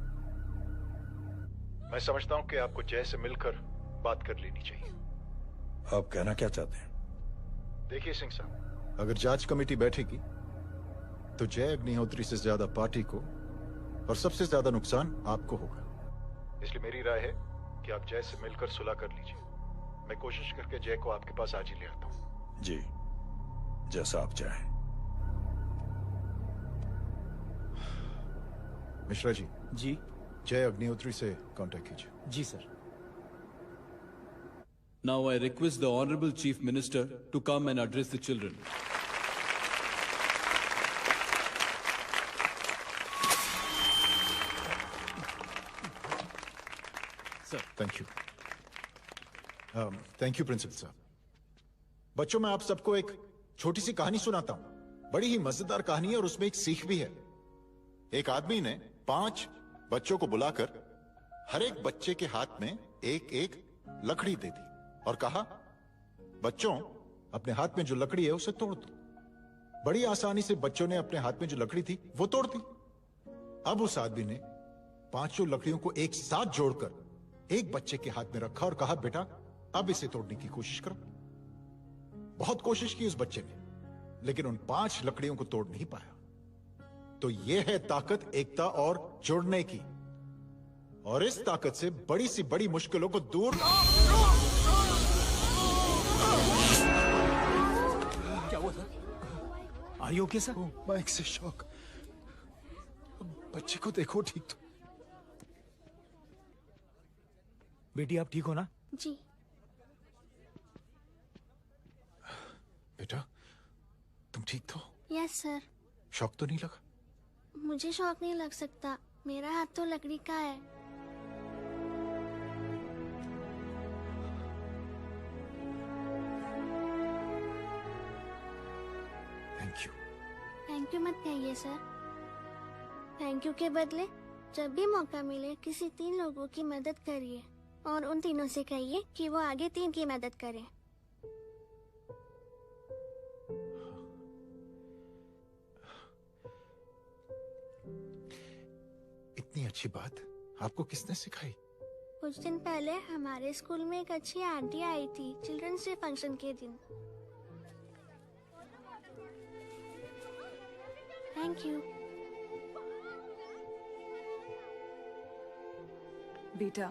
मैं समझता हूं कि आपको जय से मिलकर बात कर लेनी चाहिए। आप कहना क्या चाहते हैं? देखिए सिंह साहब, अगर जांच कमेटी बैठेगी तो जय अग्निहोत्री से ज्यादा पार्टी को और सबसे ज्यादा नुकसान आपको होगा। इसलिए मेरी राय है कि आप जय से मिलकर सुलह कर लीजिए। मैं कोशिश करके जय को आपके पास आज ही ले आता हूं। जी, जैसा आप चाहें। मिश्रा जी। जी। जय अग्निहोत्री से कांटेक्ट कीजिए। जी sir. Now I request the Honorable Chief Minister to come and address the children. Sir, thank you. Thank you principal साहब। बच्चों, मैं आप सबको एक छोटी सी कहानी सुनाता हूं। बड़ी ही मजेदार कहानी है और उसमें एक सीख भी है। एक आदमी ने 5 बच्चों को बुलाकर हर एक बच्चे के हाथ में एक एक लकड़ी दे दी और कहा, बच्चों, अपने हाथ में जो लकड़ी है उसे तोड़ दो। बड़ी आसानी से बच्चों ने अपने हाथ में जो लकड़ी थी वो तोड़ दी। अब उस आदमी ने 5 लकड़ियों को एक साथ जोड़कर एक बच्चे के हाथ में रखा और कहा, बेटा, अब इसे तोड़ने की कोशिश करो। बहुत कोशिश की उस बच्चे ने, लेकिन उन 5 लकड़ियों को तोड़ नहीं पाया। तो यह है ताकत एकता और जोड़ने की। और इस ताकत से बड़ी सी बड़ी मुश्किलों को दूर। क्या हुआ sir? Are you okay sir? Mike से शॉक। बच्चे को देखो ठीक तो। बेटी, आप ठीक हो ना? जी। बेटा, तुम ठीक तो? Yes sir. शॉक तो नहीं लगा? मुझे शॉक नहीं लग सकता, मेरा हाथ तो लकड़ी का है। Thank you. थैंक यू मत कहिए सर। थैंक यू के बदले जब भी मौका मिले किसी 3 लोगों की मदद करिए और उन तीनों से कहिए कि वो आगे 3 की मदद करें। इतनी अच्छी बात आपको किसने सिखाई? कुछ दिन पहले हमारे स्कूल में एक अच्छी आंटी आई थी चिल्ड्रंस डे फंक्शन के दिन। Thank you. बेटा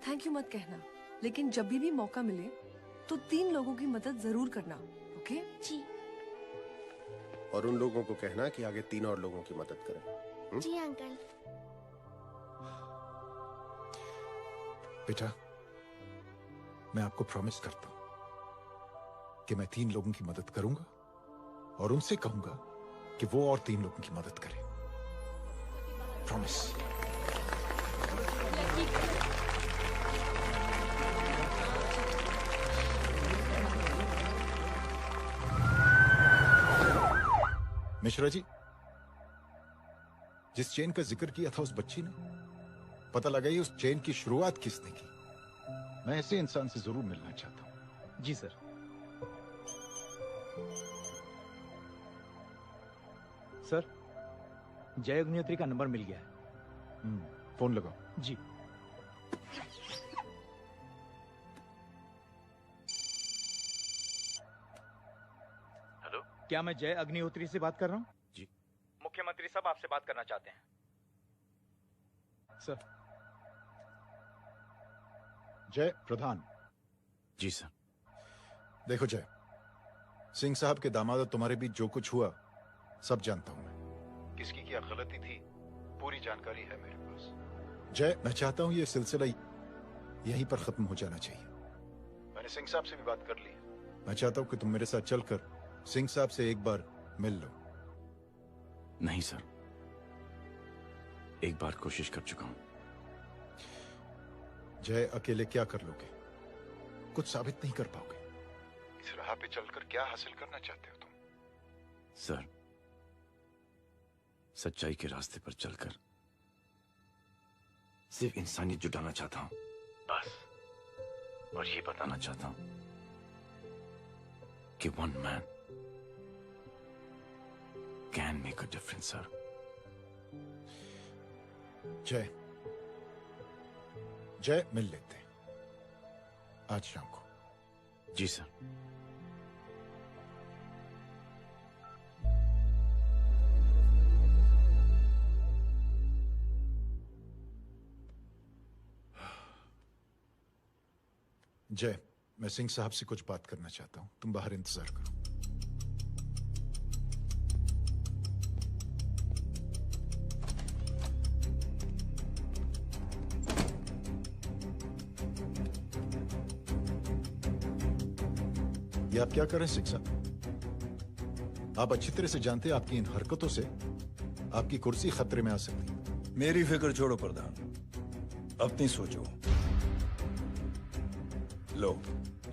थैंक यू मत कहना, लेकिन जब भी मौका मिले तो 3 लोगों की मदद जरूर करना, ओके? जी। और उन लोगों को कहना कि आगे 3 और लोगों की मदद करें। जी अंकल। बेटा, मैं आपको प्रॉमिस करता हूं कि मैं 3 लोगों की मदद करूंगा और उनसे कहूंगा कि वो और 3 लोगों की मदद करें। प्रॉमिस। मिश्रा जी, जिस चेन का जिक्र किया था उस बच्ची ने, पता लगाइए उस चेन की शुरुआत किसने की। मैं ऐसे इंसान से जरूर मिलना चाहता हूं। जी सर। सर, जय अग्निहोत्री का नंबर मिल गया है। फोन लगाओ। जी। हेलो, क्या मैं जय अग्निहोत्री से बात कर रहा हूँ? जी। मुख्यमंत्री साहब आपसे बात करना चाहते हैं। सर। जय प्रधान। जी सर। देखो जय, सिंह साहब के दामाद तुम्हारे बीच जो कुछ हुआ सब जानता हूं मैं। किसकी क्या गलती थी पूरी जानकारी है मेरे पास। जय, मैं चाहता हूं ये सिलसिला यहीं पर खत्म हो जाना चाहिए। मैंने सिंह साहब से भी बात कर ली। मैं चाहता हूं कि तुम मेरे साथ चलकर सिंह साहब से एक बार मिल लो। नहीं सर, एक बार कोशिश कर चुका हूं। जय, अकेले क्या कर लोगे? कुछ साबित नहीं कर पाओगे। इस राह पे चलकर क्या हासिल करना चाहते हो तुम? सर, सच्चाई के रास्ते पर चलकर सिर्फ इंसानियत जुटाना चाहता हूं, बस। और ये बताना चाहता हूं कि one man can make a difference sir. जय, जय, मिल लेते हैं आज शाम को। जी सर। जय, मैं सिंह साहब से कुछ बात करना चाहता हूं। तुम बाहर इंतजार करो। ये आप क्या कर रहे हैं सिंह साहब? आप अच्छी तरह से जानते हैं आपकी इन हरकतों से आपकी कुर्सी खतरे में आ सकती है। मेरी फिक्र छोड़ो प्रधान, अपनी सोचो। लो,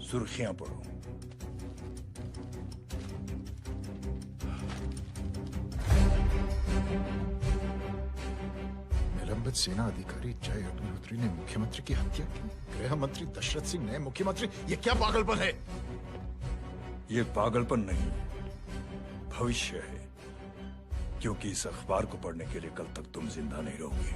सुर्खियां पढ़ो। निलंबित सेना अधिकारी जय अग्निहोत्री ने मुख्यमंत्री की हत्या की। गृह मंत्री दशरथ सिंह ने मुख्यमंत्री, ये क्या पागलपन है? ये पागलपन नहीं, भविष्य है, क्योंकि इस अखबार को पढ़ने के लिए कल तक तुम जिंदा नहीं रहोगे।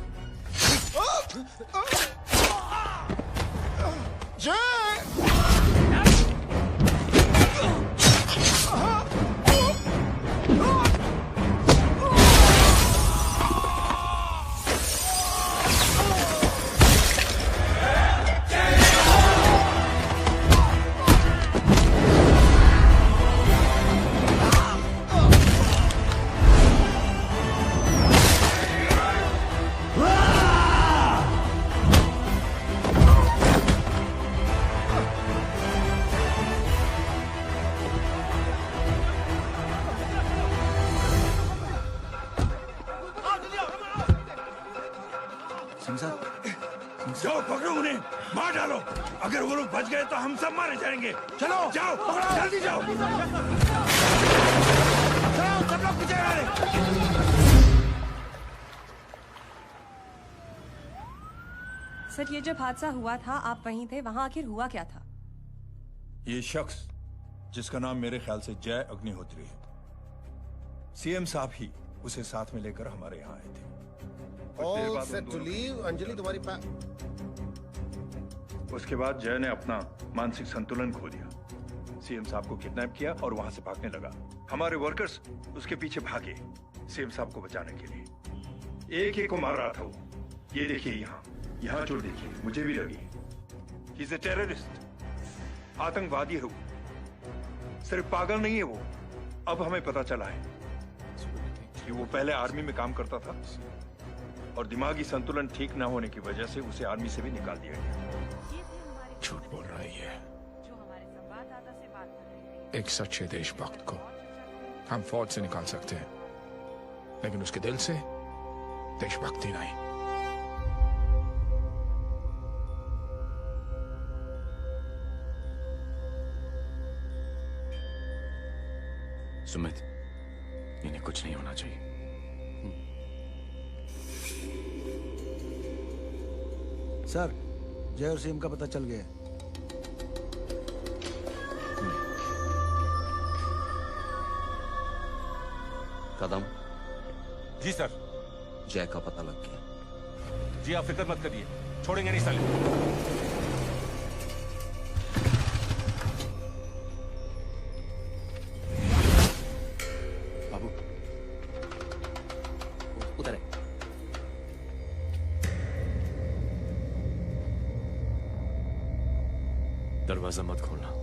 जाओ पकड़ो उन्हें, मार डालो। अगर वो लोग बच गए तो हम सब मारे जाएंगे। चलो जाओ, जल्दी जाओ। चलो सब लोग पीछे आ रहे। सर ये जब हादसा हुआ था आप वहीं थे, वहाँ आखिर हुआ क्या था? ये शख्स जिसका नाम मेरे ख्याल से जय अग्निहोत्री है, सीएम साहब ही उसे साथ में लेकर हमारे यहाँ आए थे। All set to leave. Anjali तुम्हारी उसके बाद जय ने अपना मानसिक संतुलन खो दिया, सीएम साहब को किडनैप किया और वहां से भागने लगा। हमारे वर्कर्स उसके पीछे भागे सीएम साहब को बचाने के लिए। एक एक को मार रहा था वो। ये देखिए यहाँ चोट देखिए, मुझे भी लगी। ही इज ए टेररिस्ट, आतंकवादी है वो, सिर्फ पागल नहीं है वो। अब हमें पता चला है कि वो पहले आर्मी में काम करता था और दिमागी संतुलन ठीक ना होने की वजह से उसे आर्मी से भी निकाल दिया गया। झूठ बोल रही है। एक सच्चे देशभक्त को हम फौज से निकाल सकते हैं, लेकिन उसके दिल से देशभक्ति नहीं। सुमित, इन्हें कुछ नहीं होना चाहिए। सर, जय और सीएम का पता चल गया है। कदम। जी सर। जय का पता लग गया। जी आप फिक्र मत करिए, छोड़ेंगे नहीं साले। दरवाजा मत खोलना।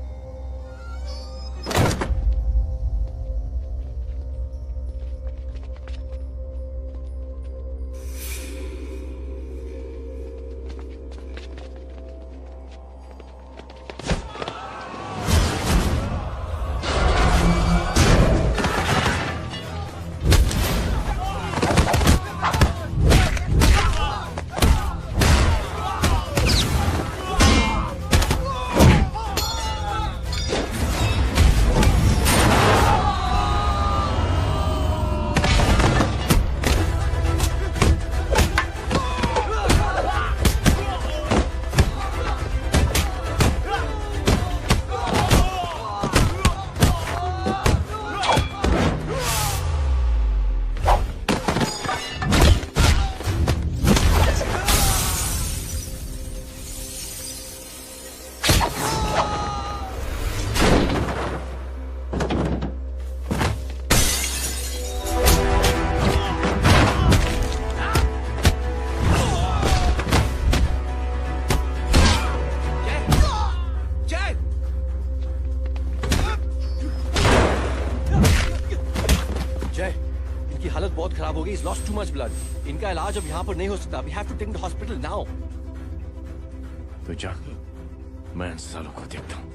He's lost too much blood. इनका इलाज अब यहाँ पर नहीं हो सकता. We have to take him to hospital now. तो जा, मैं इन सालों को देखता हूँ।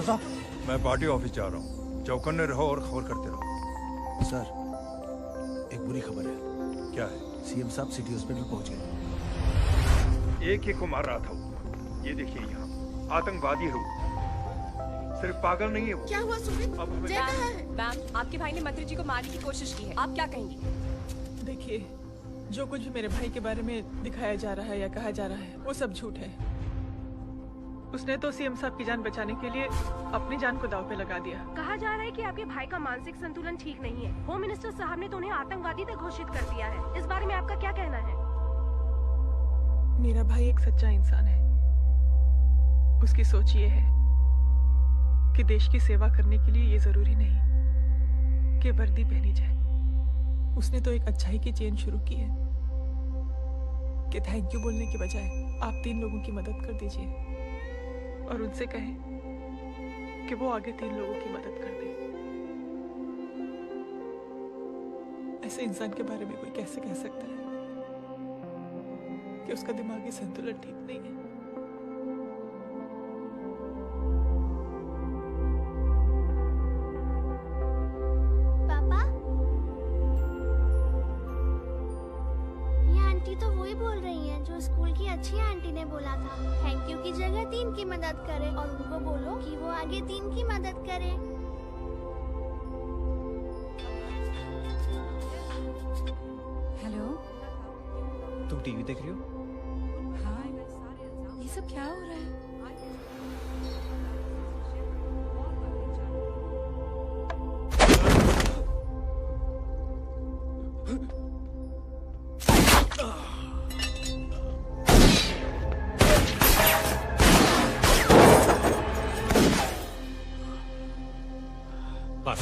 साहब मैं पार्टी ऑफिस जा रहा हूँ। चौकन्ने रहो और खबर करते रहो। सर एक बुरी खबर है। क्या है? सीएम साहब सिटी हॉस्पिटल पहुंच गए। एक को मार रहा था वो। ये देखिए यहाँ आतंकवादी है वो। सिर्फ पागल नहीं है वो। क्या हुआ सुमित? जय कहाँ है? मैम आपके भाई ने मंत्री जी को मारने की कोशिश की है, आप क्या कहेंगी? देखिए, जो कुछ भी मेरे भाई के बारे में दिखाया जा रहा है या कहा जा रहा है वो सब झूठ है। उसने तो सीएम साहब की जान बचाने के लिए अपनी जान को दांव पे लगा दिया। कहा जा रहा है कि आपके भाई का मानसिक संतुलन ठीक नहीं है। होम मिनिस्टर साहब ने तो उन्हें आतंकवादी तक घोषित कर दिया है। इस बारे में आपका क्या कहना है? मेरा भाई एक सच्चा इंसान है। उसकी सोच ये है कि देश की सेवा करने के लिए ये जरूरी नहीं कि वर्दी पहनी जाए। उसने तो एक अच्छाई की चेन शुरू की है कि थैंक यू बोलने के बजाय आप 3 लोगों की मदद कर दीजिए और उनसे कहें कि वो आगे 3 लोगों की मदद कर दे। ऐसे इंसान के बारे में कोई कैसे कह सकता है कि उसका दिमागी संतुलन ठीक नहीं है? पापा, ये आंटी तो वही बोल रही हैं जो स्कूल की अच्छी आंटी ने बोला था, थैंक यू की जगह 3 की मदद करें और उनको बोलो कि वो आगे 3 की मदद करें। हेलो, तुम टीवी देख रही हो? हाँ, ये सब क्या हो रहा है? बस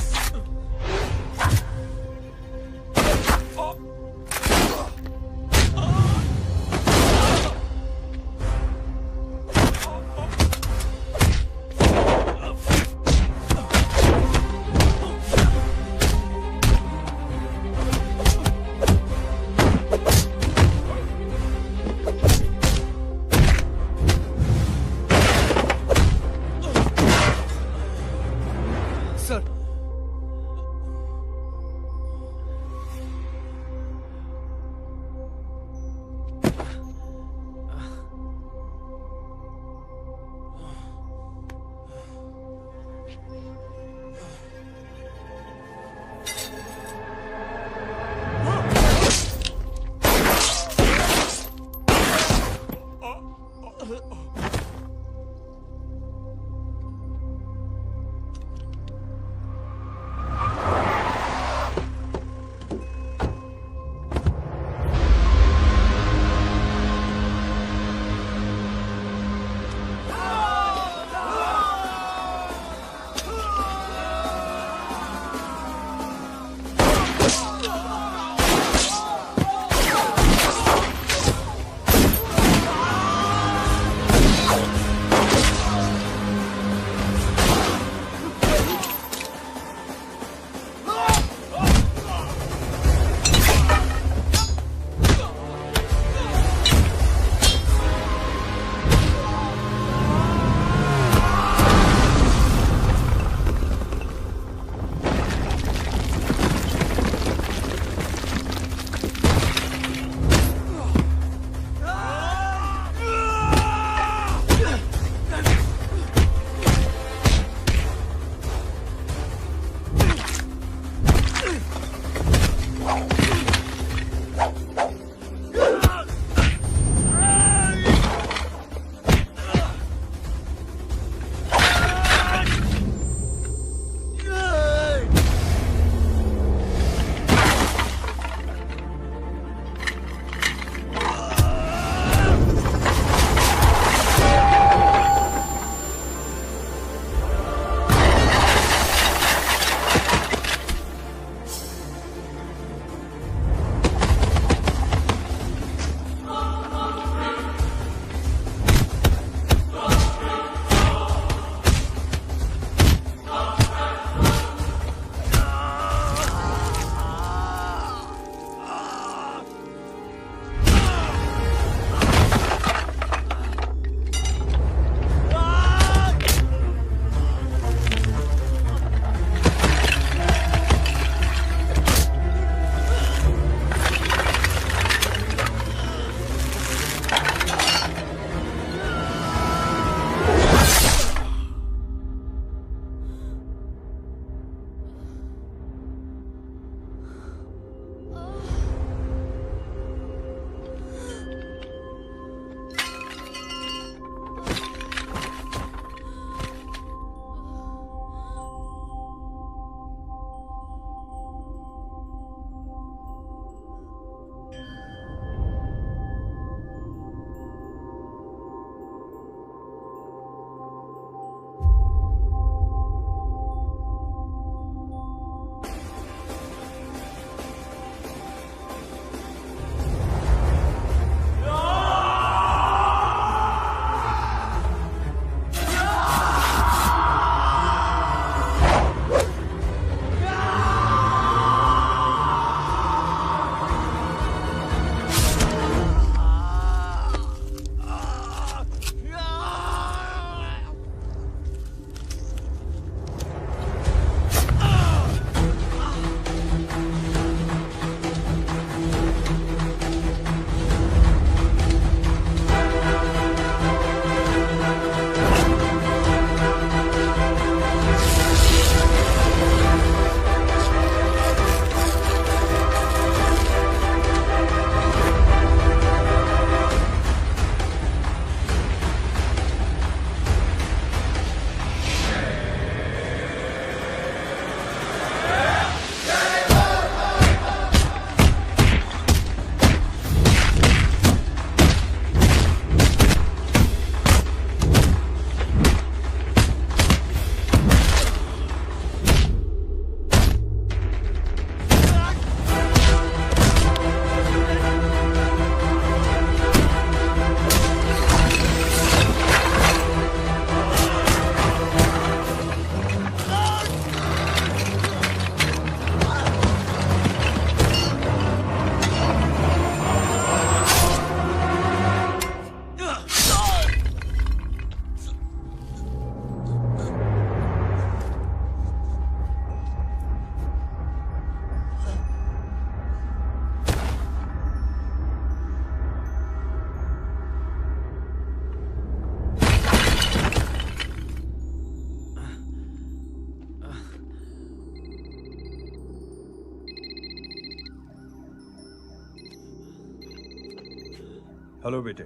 हेलो बेटे।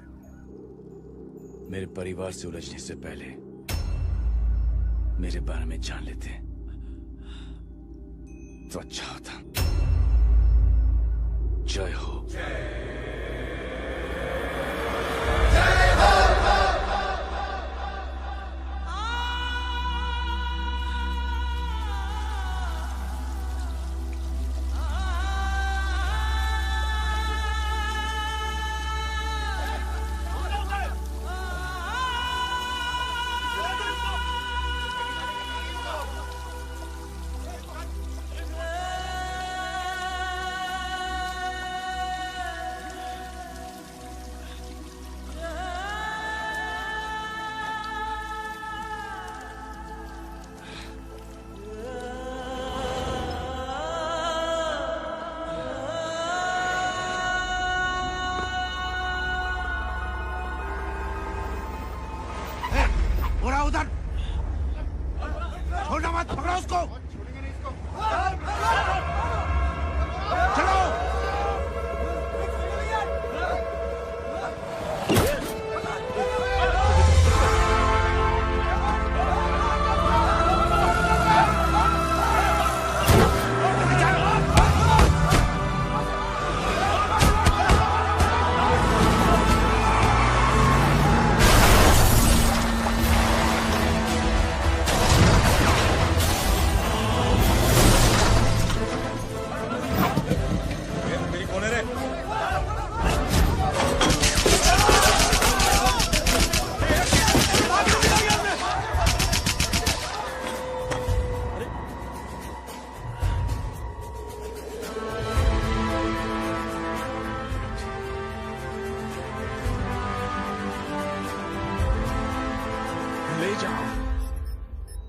मेरे परिवार से उलझने से पहले मेरे बारे में जान लेते तो अच्छा होता। जय हो। उड़ा उधर, छोड़ना मत, पकड़ो उसको। चलो।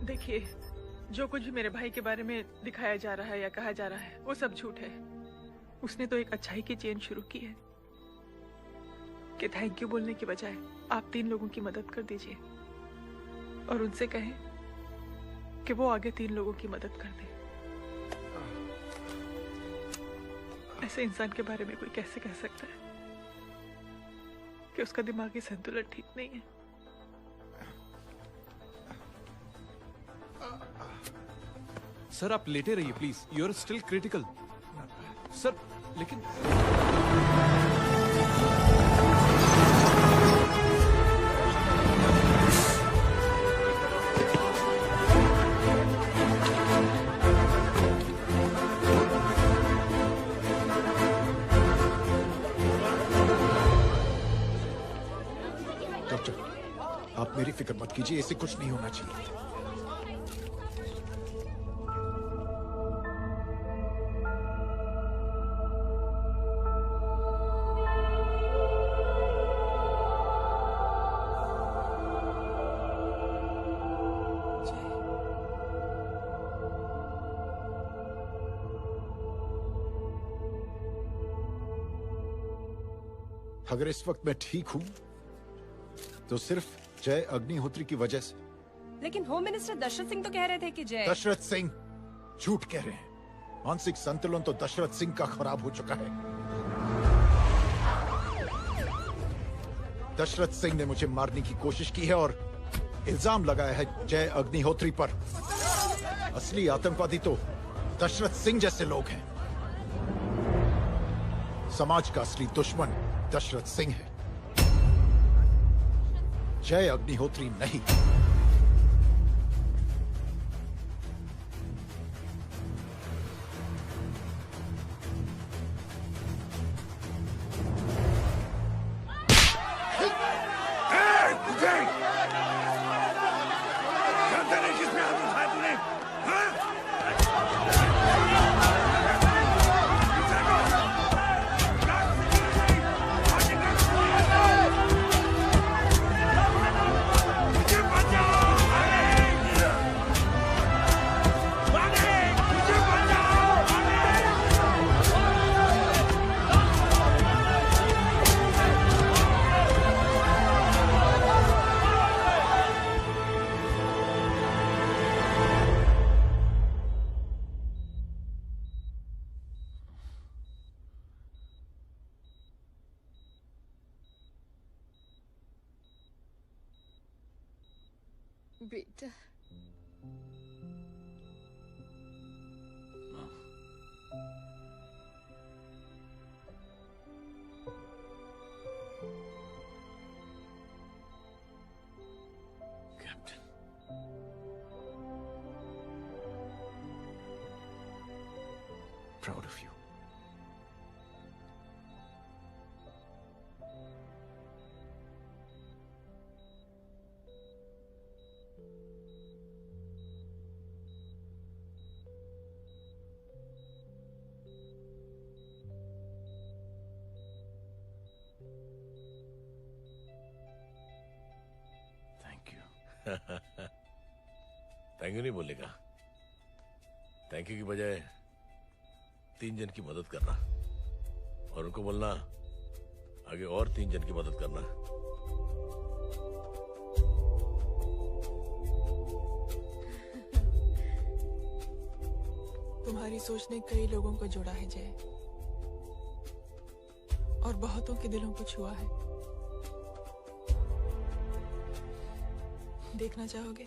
देखिए, जो कुछ भी मेरे भाई के बारे में दिखाया जा रहा है या कहा जा रहा है वो सब झूठ है। उसने तो एक अच्छाई की चेन शुरू की है कि थैंक यू बोलने के बजाय आप 3 लोगों की मदद कर दीजिए और उनसे कहें कि वो आगे 3 लोगों की मदद कर दे। ऐसे इंसान के बारे में कोई कैसे कह सकता है कि उसका दिमागी संतुलन ठीक नहीं है? सर आप लेटे रहिए please, you are still critical. Sir लेकिन डॉक्टर, आप मेरी फिक्र मत कीजिए, इससे कुछ नहीं होना चाहिए। अगर इस वक्त मैं ठीक हूं तो सिर्फ जय अग्निहोत्री की वजह से। लेकिन होम मिनिस्टर दशरथ सिंह तो कह रहे थे कि जय। दशरथ सिंह झूठ कह रहे हैं। मानसिक संतुलन तो दशरथ सिंह का खराब हो चुका है। दशरथ सिंह ने मुझे मारने की कोशिश की है और इल्जाम लगाया है जय अग्निहोत्री पर। असली आतंकवादी तो दशरथ सिंह जैसे लोग हैं। समाज का असली दुश्मन दशरथ सिंह है, जय अग्निहोत्री नहीं। बचाओ! बेटा Proud of you. Thank you. Thank you नहीं बोलेगा। थैंक यू की बजाय 3 जन की मदद करना और उनको बोलना आगे और 3 जन की मदद करना। तुम्हारी सोच ने कई लोगों को जोड़ा है जय, और बहुतों के दिलों को छुआ है। देखना चाहोगे?